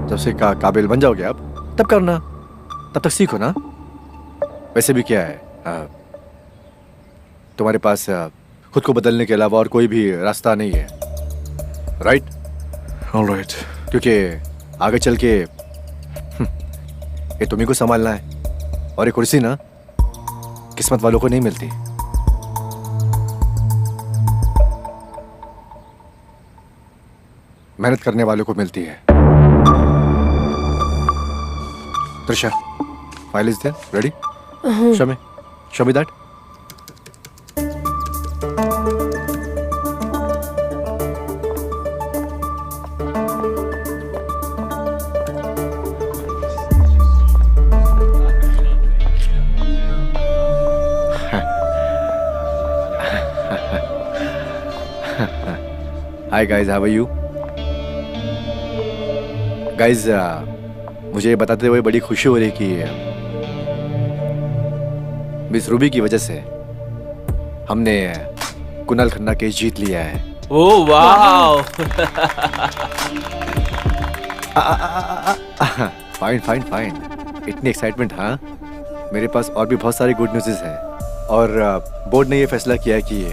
जब से काबिल बन जाओगे आप, तब करना, तब तक सीखो ना। वैसे भी क्या है, तुम्हारे पास खुद को बदलने के अलावा और कोई भी रास्ता नहीं है, राइट? ऑलराइट। क्योंकि आगे चल के ये तुम्ही को संभालना है, और ये कुर्सी ना किस्मत वालों को नहीं मिलती। मेहनत करने वालों को मिलती है। Trisha, file is there, ready? Show me that. Hi guys, how are you guys? मुझे ये बताते हुए बड़ी खुशी हो रही कि मिस रूबी की वजह से हमने कुणाल खन्ना केस जीत लिया है। Oh wow! Fine fine fine, इतनी एक्साइटमेंट? हाँ, मेरे पास और भी बहुत सारी गुड न्यूज़ है। और बोर्ड ने ये फैसला किया कि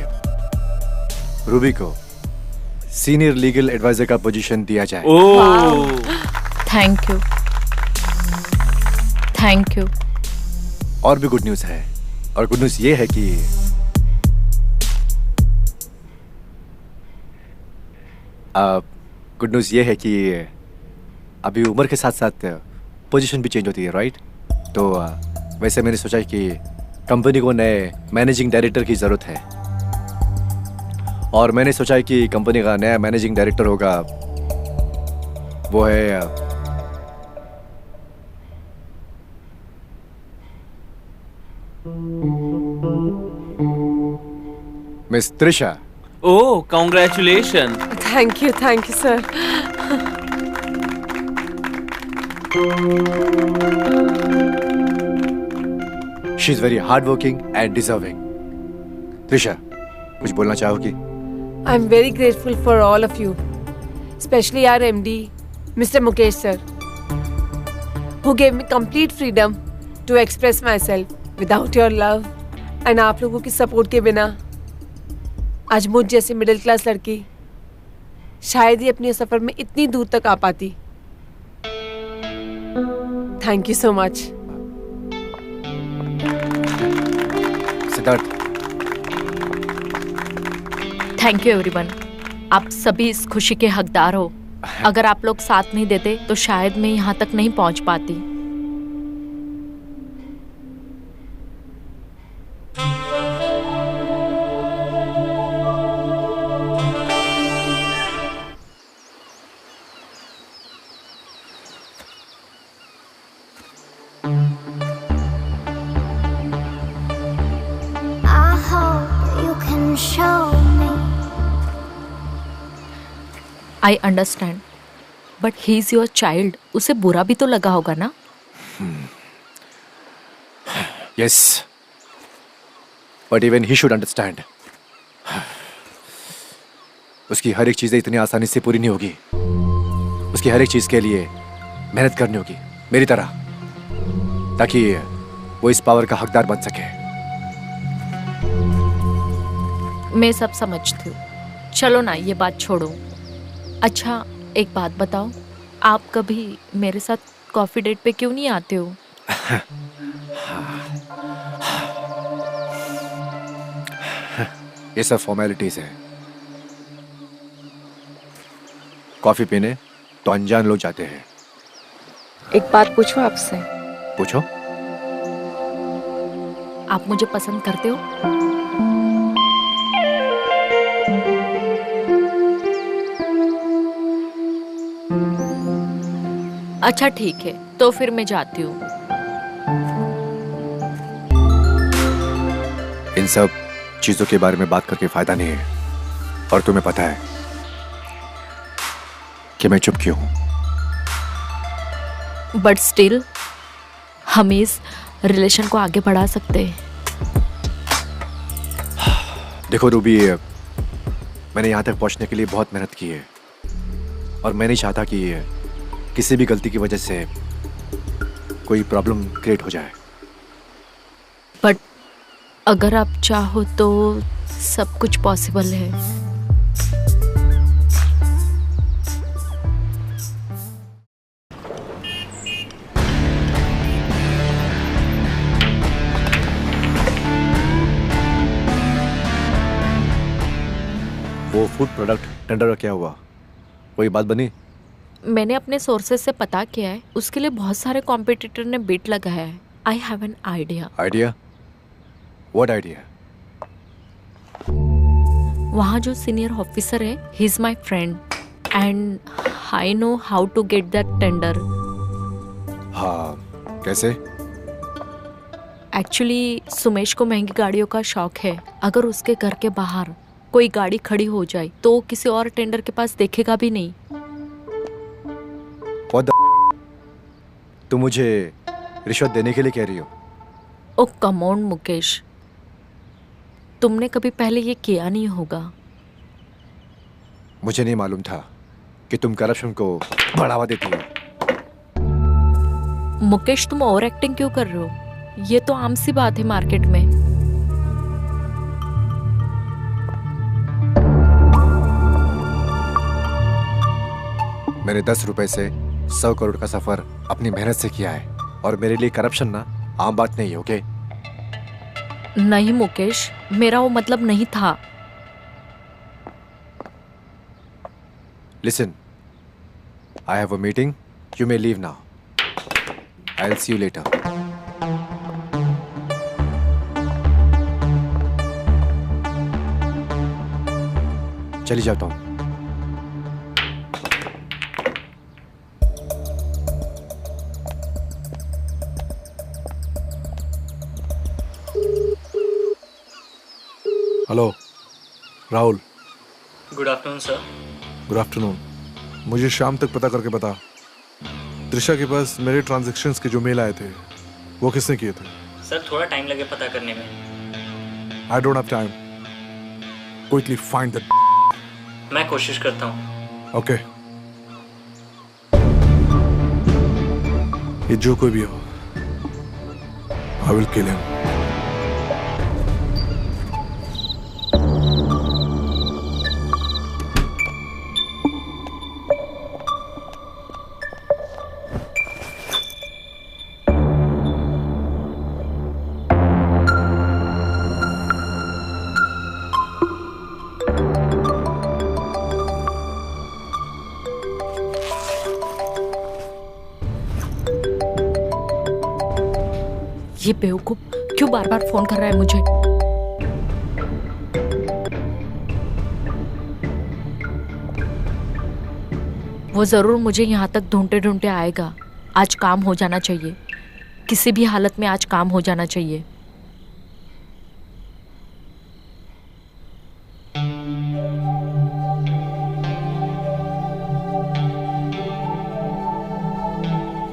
रूबी को सीनियर लीगल एडवाइजर का पोजीशन दिया जाए। ओह, थैंक यू, थैंक यू। और भी गुड न्यूज़ है, और गुड न्यूज़ ये है कि गुड न्यूज़ ये है कि अभी उम्र के साथ साथ पोजीशन भी चेंज होती है, राइट? तो वैसे मैंने सोचा कि कंपनी को नए मैनेजिंग डायरेक्टर की ज़रूरत है, और मैंने सोचा कि कंपनी का नया मैनेजिंग डायरेक्टर होगा, वो है miss Trisha. Oh, congratulation. Thank you sir. She is very hard working and deserving. Trisha, कुछ बोलना चाहोगी? I am very grateful for all of you, specially our MD, Mr. Mukesh sir, who gave me complete freedom to express myself. Without your love and आप लोगों की support के बिना आज मुझ जैसी मिडिल क्लास लड़की शायद ही अपने सफर में इतनी दूर तक आ पाती। Thank you so much. Siddharth, thank you everyone. आप सभी इस खुशी के हकदार हो। अगर आप लोग साथ नहीं देते तो शायद मैं यहाँ तक नहीं पहुँच पाती। I hope you can show me. I understand, but he is your child. उसे बुरा भी तो लगा होगा ना? Yes, but even he should understand. उसकी हर एक चीजें इतनी आसानी से पूरी नहीं होगी। उसकी हर एक चीज के लिए मेहनत करनी होगी, मेरी तरह, ताकि वो इस पावर का हकदार बन सके। मैं सब समझती हूँ। चलो ना, ये बात छोड़ो। अच्छा, एक बात बताओ, आप कभी मेरे साथ कॉफी डेट पे क्यों नहीं आते हो? ये सब फॉर्मेलिटीज हैं। कॉफी पीने तो अनजान लोग जाते हैं। एक बात पूछो आपसे, पूछो। आप मुझे पसंद करते हो? अच्छा ठीक है, तो फिर मैं जाती हूँ। इन सब चीजों के बारे में बात करके फायदा नहीं है, और तुम्हें पता है कि मैं चुप क्यों हूं। बट स्टिल हम इस रिलेशन को आगे बढ़ा सकते हैं। देखो रूबी, मैंने यहाँ तक पहुँचने के लिए बहुत मेहनत की है, और मैं नहीं चाहता कि किसी भी गलती की वजह से कोई प्रॉब्लम क्रिएट हो जाए। बट अगर आप चाहो तो सब कुछ पॉसिबल है। वो फूड प्रोडक्ट टेंडर का क्या हुआ? कोई बात बनी? मैंने अपने सोर्सेज से पता किया है, उसके लिए बहुत सारे कॉम्पिटिटर ने बिड लगाया है। I have an idea. Idea? What idea? वहाँ जो सीनियर ऑफिसर है, he is my friend and I know how to get that tender. हाँ, कैसे? एक्चुअली सुमेश को महंगी गाड़ियों का शौक है। अगर उसके घर के बाहर कोई गाड़ी खड़ी हो जाए तो किसी और टेंडर के पास देखेगा भी नहीं। तुम मुझे रिश्वत देने के लिए कह रही हो? ओ कम ऑन मुकेश, तुमने कभी पहले ये किया नहीं होगा। मुझे नहीं मालूम था कि तुम करप्शन को बढ़ावा देती हो। मुकेश, तुम ओवर एक्टिंग क्यों कर रहे हो? ये तो आम सी बात है मार्केट में। मैंने 10 रुपए से 100 करोड़ का सफर अपनी मेहनत से किया है, और मेरे लिए करप्शन ना आम बात नहीं है। ओके? नहीं मुकेश, मेरा वो मतलब नहीं था। Listen, I have a meeting, you may leave now. I will see you later. चली जाता हूँ। Hello Rahul. Good afternoon sir. Good afternoon. मुझे शाम तक पता करके बता, त्रिशा के पास मेरे ट्रांजैक्शंस के जो मेल आए थे वो किसने किए थे? सर थोड़ा टाइम लगे पता करने में। I don't have time. Quickly find that. मैं कोशिश करता हूँ। ओके। ये जो कोई भी हो, आई विल किल हिम। ये बेवकूफ क्यों बार बार फोन कर रहा है मुझे? वो जरूर मुझे यहाँ तक ढूंढते ढूंढते आएगा। आज काम हो जाना चाहिए, किसी भी हालत में आज काम हो जाना चाहिए।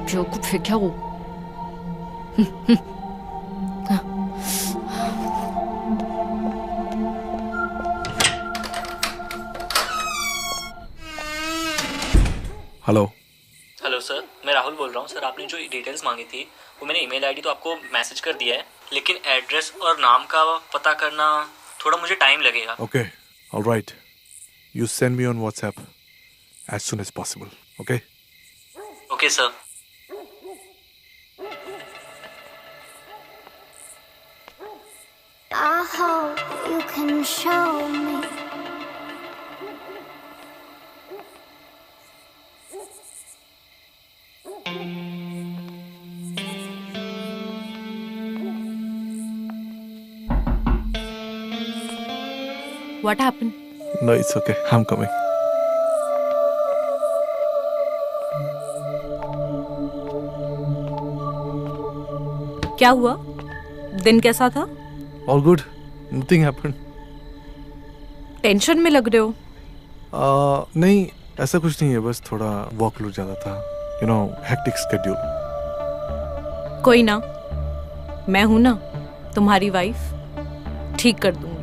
बेवकूफ है क्या वो? हेलो। हेलो सर, मैं राहुल बोल रहा हूँ। सर आपने जो डिटेल्स मांगी थी वो मैंने ईमेल आईडी तो आपको मैसेज कर दिया है, लेकिन एड्रेस और नाम का पता करना थोड़ा मुझे टाइम लगेगा। Okay, alright. You send me on WhatsApp as soon as possible. Okay? Okay sir. I hope you can show me. What happened? No, it's okay. I'm coming. क्या हुआ? दिन कैसा था? All good. Nothing happened. Tension में लग रहे हो। नहीं, ऐसा कुछ नहीं है, बस थोड़ा वर्कलोड ज़्यादा था। You know, hectic schedule. कोई ना, मैं हूं ना, तुम्हारी वाइफ, ठीक कर दूंगी।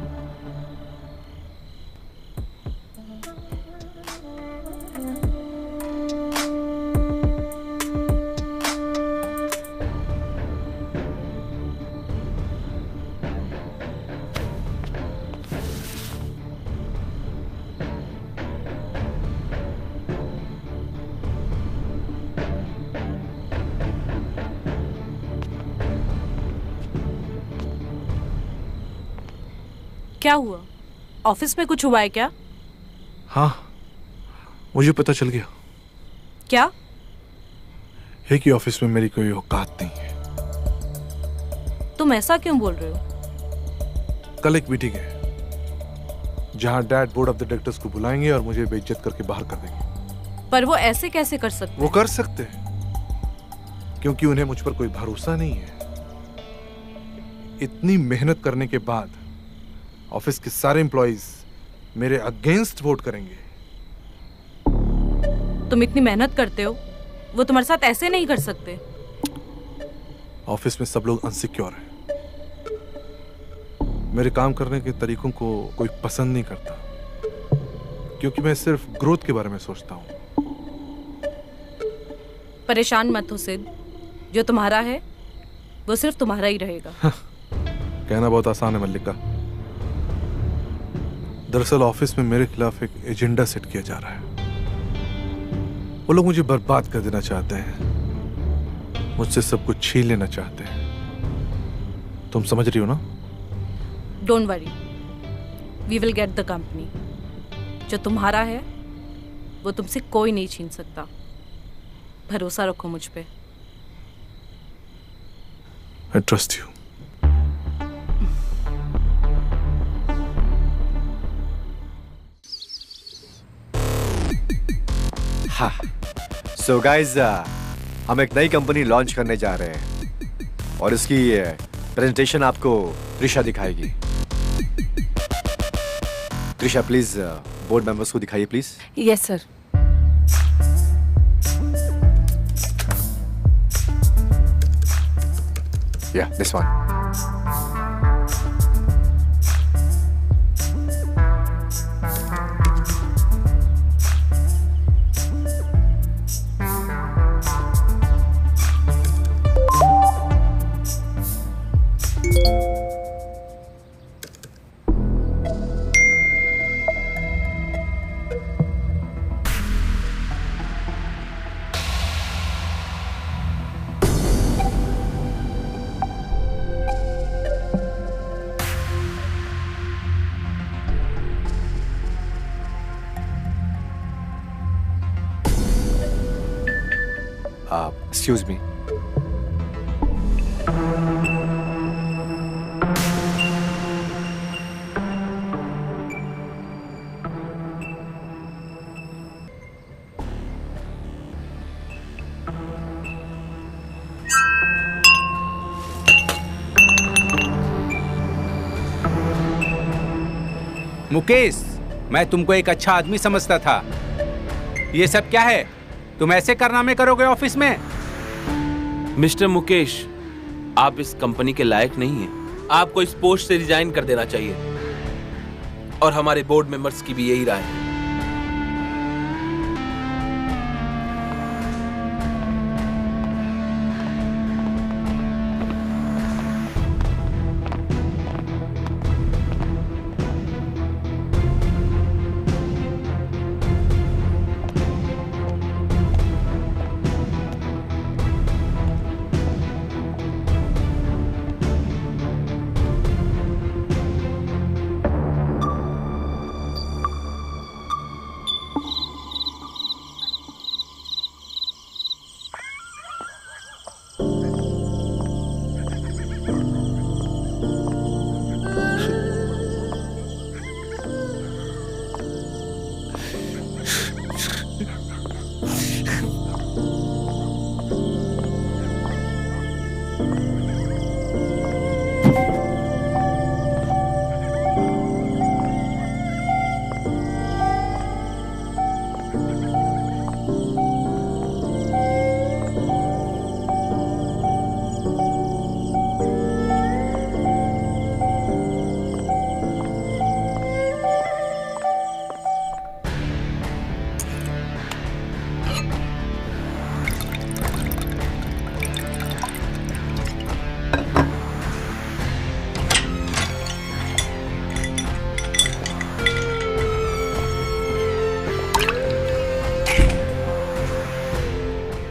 क्या हुआ? ऑफिस में कुछ हुआ है क्या? हाँ, मुझे पता चल गया। क्या? है कि ऑफिस में मेरी कोई औकात नहीं है। तुम ऐसा क्यों बोल रहे हो? कल एक मीटिंग है जहां dad board of the directors को बुलाएंगे और मुझे बेइज्जत करके बाहर कर देंगे। पर वो ऐसे कैसे कर सकते? वो कर सकते हैं क्योंकि उन्हें मुझ पर कोई भरोसा नहीं है। इतनी मेहनत करने के बाद ऑफिस के सारे एम्प्लॉइज मेरे अगेंस्ट वोट करेंगे। तुम इतनी मेहनत करते हो, वो तुम्हारे साथ ऐसे नहीं कर सकते। ऑफिस में सब लोग अनसिक्योर हैं। मेरे काम करने के तरीकों को कोई पसंद नहीं करता क्योंकि मैं सिर्फ ग्रोथ के बारे में सोचता हूँ। परेशान मत हो सिद्ध, जो तुम्हारा है वो सिर्फ तुम्हारा ही रहेगा। कहना बहुत आसान है मल्लिका। दरअसल ऑफिस में मेरे खिलाफ एक एजेंडा सेट किया जा रहा है। वो लोग मुझे बर्बाद कर देना चाहते हैं, मुझसे सब कुछ छीन लेना चाहते हैं। तुम समझ रही हो ना? Don't worry, we will get the company. जो तुम्हारा है वो तुमसे कोई नहीं छीन सकता। भरोसा रखो मुझ पे। I trust you. हाँ, सो गाइज हम एक नई कंपनी लॉन्च करने जा रहे हैं और इसकी प्रेजेंटेशन आपको त्रिशा दिखाएगी। त्रिशा प्लीज बोर्ड मेंबर्स को दिखाइए please. Yes sir. Yeah, this one. Excuse me. Mukesh, मैं तुमको एक अच्छा आदमी समझता था। ये सब क्या है? तुम ऐसे कारनामे करोगे ऑफिस में? मिस्टर मुकेश, आप इस कंपनी के लायक नहीं हैं। आपको इस पोस्ट से रिजाइन कर देना चाहिए और हमारे बोर्ड मेंबर्स की भी यही राय है।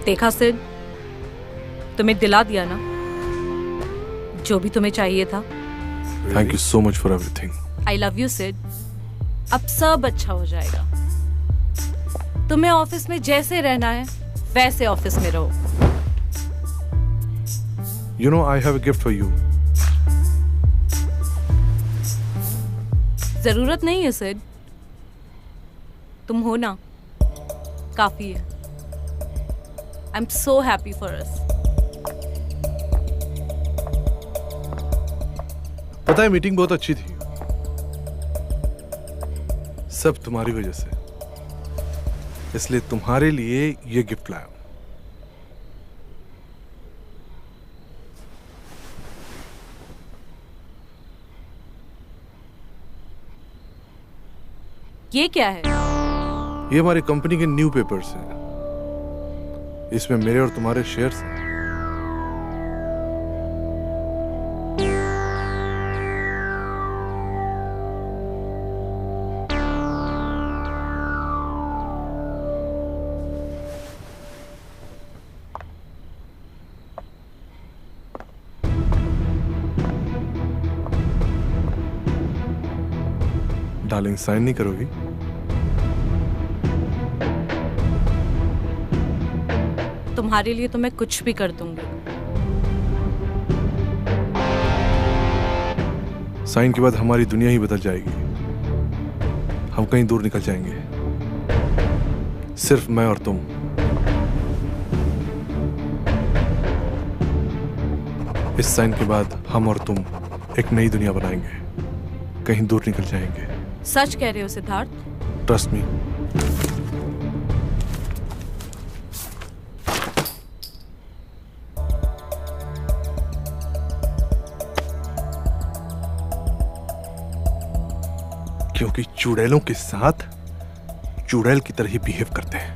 देखा सिड, तुम्हें दिला दिया ना जो भी तुम्हें चाहिए था। Thank you so much for everything. I love you Sid. अब सब अच्छा हो जाएगा। तुम्हें ऑफिस में जैसे रहना है वैसे ऑफिस में रहो। You know, I have a gift for you. जरूरत नहीं है सिड, तुम हो ना, काफी है। I am so happy for us. पता है मीटिंग बहुत अच्छी थी, सब तुम्हारी वजह से, इसलिए तुम्हारे लिए ये गिफ्ट लाया हूं। ये क्या है? ये हमारी कंपनी के न्यू पेपर्स हैं। इसमें मेरे और तुम्हारे शेयर्स हैं। डार्लिंग, साइन नहीं करोगी? तुम्हारे लिए तो मैं कुछ भी कर दूंगी। साइन के बाद हमारी दुनिया ही बदल जाएगी। हम कहीं दूर निकल जाएंगे, सिर्फ मैं और तुम। इस साइन के बाद हम और तुम एक नई दुनिया बनाएंगे, कहीं दूर निकल जाएंगे। सच कह रहे हो सिद्धार्थ? Trust me. क्योंकि चुड़ैलों के साथ चुड़ैल की तरह ही बिहेव करते हैं।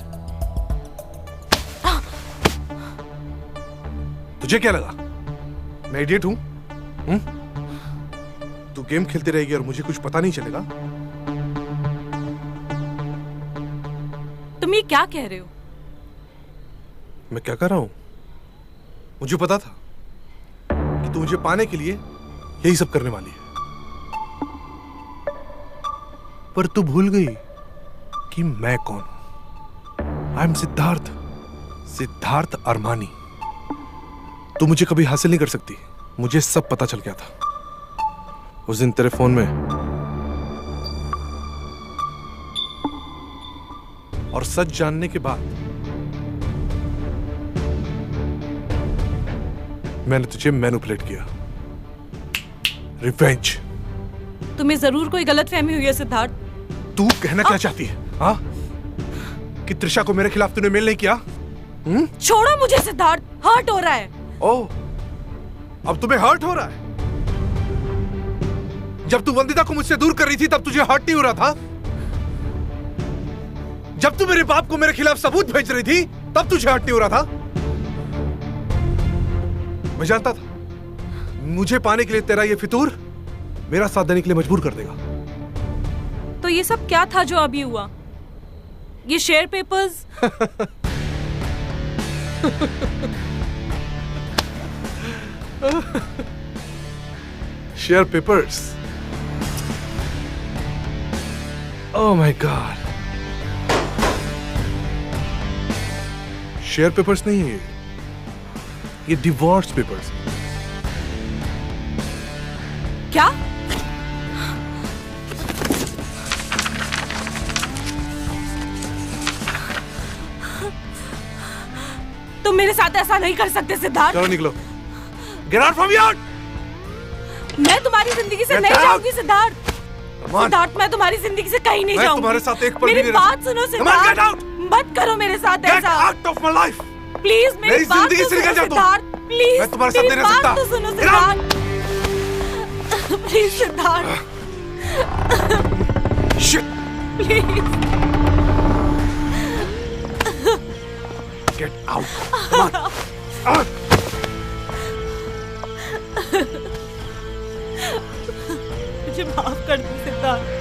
तुझे क्या लगा मैं इडियट हूं? तू गेम खेलती रहेगी और मुझे कुछ पता नहीं चलेगा? तुम ये क्या कह रहे हो? मैं क्या कर रहा हूं? मुझे पता था कि तू मुझे पाने के लिए यही सब करने वाली है, पर तू भूल गई कि मैं कौन हूं। I am Siddharth, Siddharth Armani. तू मुझे कभी हासिल नहीं कर सकती, मुझे सब पता चल गया था। उस दिन तेरे फोन में और सच जानने के बाद मैंने तुझे मैनिपुलेट किया। रिवेंज। तुम्हें जरूर कोई गलतफहमी हुई है सिद्धार्थ। तू कहना क्या चाहती है? हाँ? कि त्रिशा को मेरे खिलाफ तूने मेल नहीं किया? छोड़ो मुझे सिद्धार्थ, हर्ट हो रहा है। ओह, अब तुम्हें हर्ट हो रहा है? जब तू वंदिता को मुझसे दूर कर रही थी तब तुझे हर्ट नहीं हो रहा था? जब तू मेरे बाप को मेरे खिलाफ सबूत भेज रही थी तब तुझे हर्ट नहीं हो रहा था? मैं जानता था मुझे पाने के लिए तेरा ये फितूर मेरा साथ देने के लिए मजबूर कर देगा। तो ये सब क्या था जो अभी हुआ? ये share papers? Share papers? Oh my God, share papers नहीं है ये डिवोर्स पेपर्स। क्या? तुम मेरे साथ ऐसा नहीं कर सकते सिद्धार्थ। चलो निकलो, गेट आउट फ्रॉम हियर। मैं तुम्हारी जिंदगी से नहीं जाऊंगी सिद्धार्थ। सिद्धार्थ, मैं तुम्हारी जिंदगी से कहीं नहीं जाऊंगी। तुम्हारे साथ एक पल भी नहीं मेरी बात सुनो सिद्धार्थ, मत करो मेरे साथ ऐसा। Get out of my life. Please मेरी बात तो सुनो सिद्धार्थ, प्लीज। मैं तुम्हारे साथ नहीं रह सकता। तो सुनो Siddharth, please Siddharth, please. Get out. मुझे माफ कर दो सिद्धार्थ।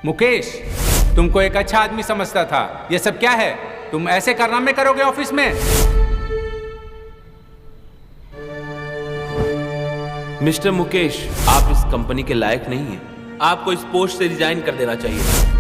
मुकेश, तुमको एक अच्छा आदमी समझता था। ये सब क्या है? तुम ऐसे कारनामे करोगे ऑफिस में? मिस्टर मुकेश, आप इस कंपनी के लायक नहीं हैं। आपको इस पोस्ट से रिजाइन कर देना चाहिए।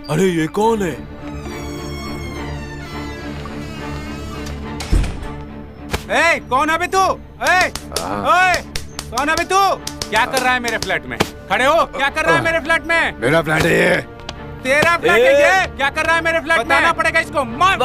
अरे ये कौन है? ए, कौन है बे तू? ए, कौन है बे तू? क्या कर रहा है मेरे फ्लैट में? खड़े हो, क्या कर रहा है मेरे फ्लैट में? मेरा फ्लैट है ये। तेरा फ्लैट है ये? क्या कर रहा है मेरे फ्लैट में? बताना पड़ेगा इसको। मार!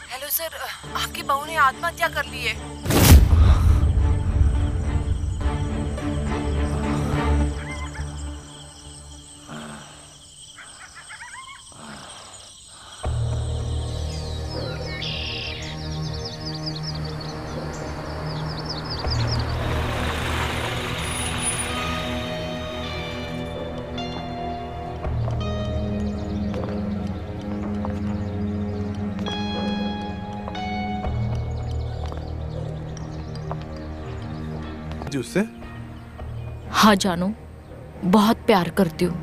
हेलो सर, आपकी बहू ने आत्महत्या कर ली है। उससे? हाँ जानू, बहुत प्यार करती हूँ,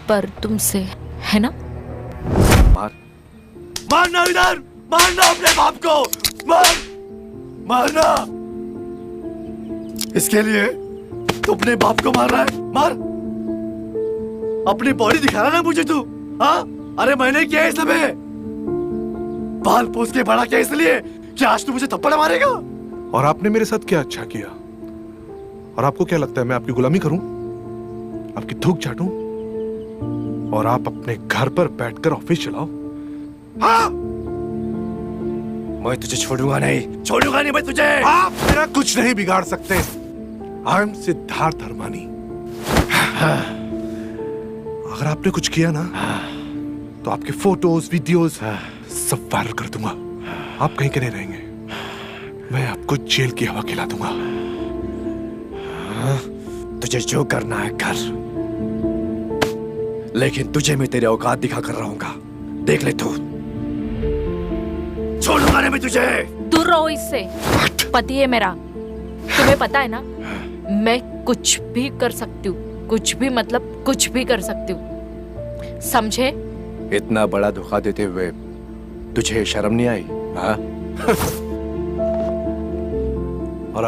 पर तुमसे, है ना? मारना इधर, मारना अपने बाप को, मारना। इसके लिए तू अपने बाप को मार रहा है? मार। अपनी बॉडी दिखा रहा ना मुझे तू? हाँ? अरे मैंने किया सब है। बाल पोस के बड़ा किया इसलिए कि आज तू मुझे थप्पड़ मारेगा? और आपने मेरे साथ क्या अच्छा किया? और आपको क्या लगता है मैं आपकी गुलामी करूं? आपकी थूक चाटूं? और आप अपने घर पर बैठकर ऑफिस चलाओ? हाँ? मैं तुझे छोड़ूंगा नहीं मैं तुझे। आप मेरा कुछ नहीं बिगाड़ सकते। I am Siddharth Armani. अगर आपने कुछ किया ना तो आपके फोटोज वीडियोस सब वायरल कर दूंगा। आप कहीं के नहीं रहेंगे। मैं आपको जेल की हवा खिला दूंगा। तुझे जो करना है कर, लेकिन तुझे मैं तेरे औकात दिखा कर रहूंगा। देख ले तू। छोड़ूंगा नहीं मैं तुझे। दूर रहो इससे। पति है मेरा, तुम्हें पता है ना? मैं कुछ भी कर सकती हूँ, कुछ भी मतलब कुछ भी कर सकती हूँ, समझे? इतना बड़ा धोखा देते हुए तुझे शर्म नहीं आई? हाँ? और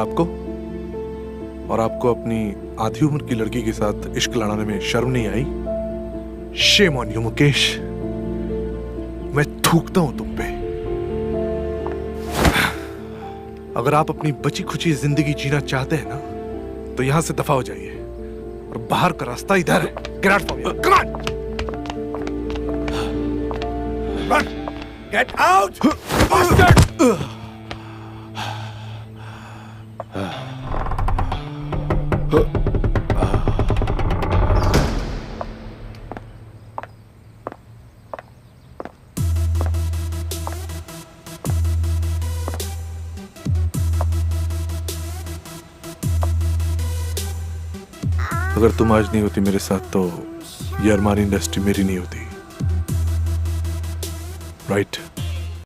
आपको अपनी आधी उम्र की लड़की के साथ इश्क लड़ाने में शर्म नहीं आई? Shame on you Mukesh. मैं थूकता हूं तुम पे। अगर आप अपनी बची खुची जिंदगी जीना चाहते हैं ना तो यहां से दफा हो जाइए, और बाहर का रास्ता इधर है। Get out from here, come on, run, get out, bastard. अगर तुम आज नहीं होती मेरे साथ तो ये अरमान इंडस्ट्री मेरी नहीं होती, राइट?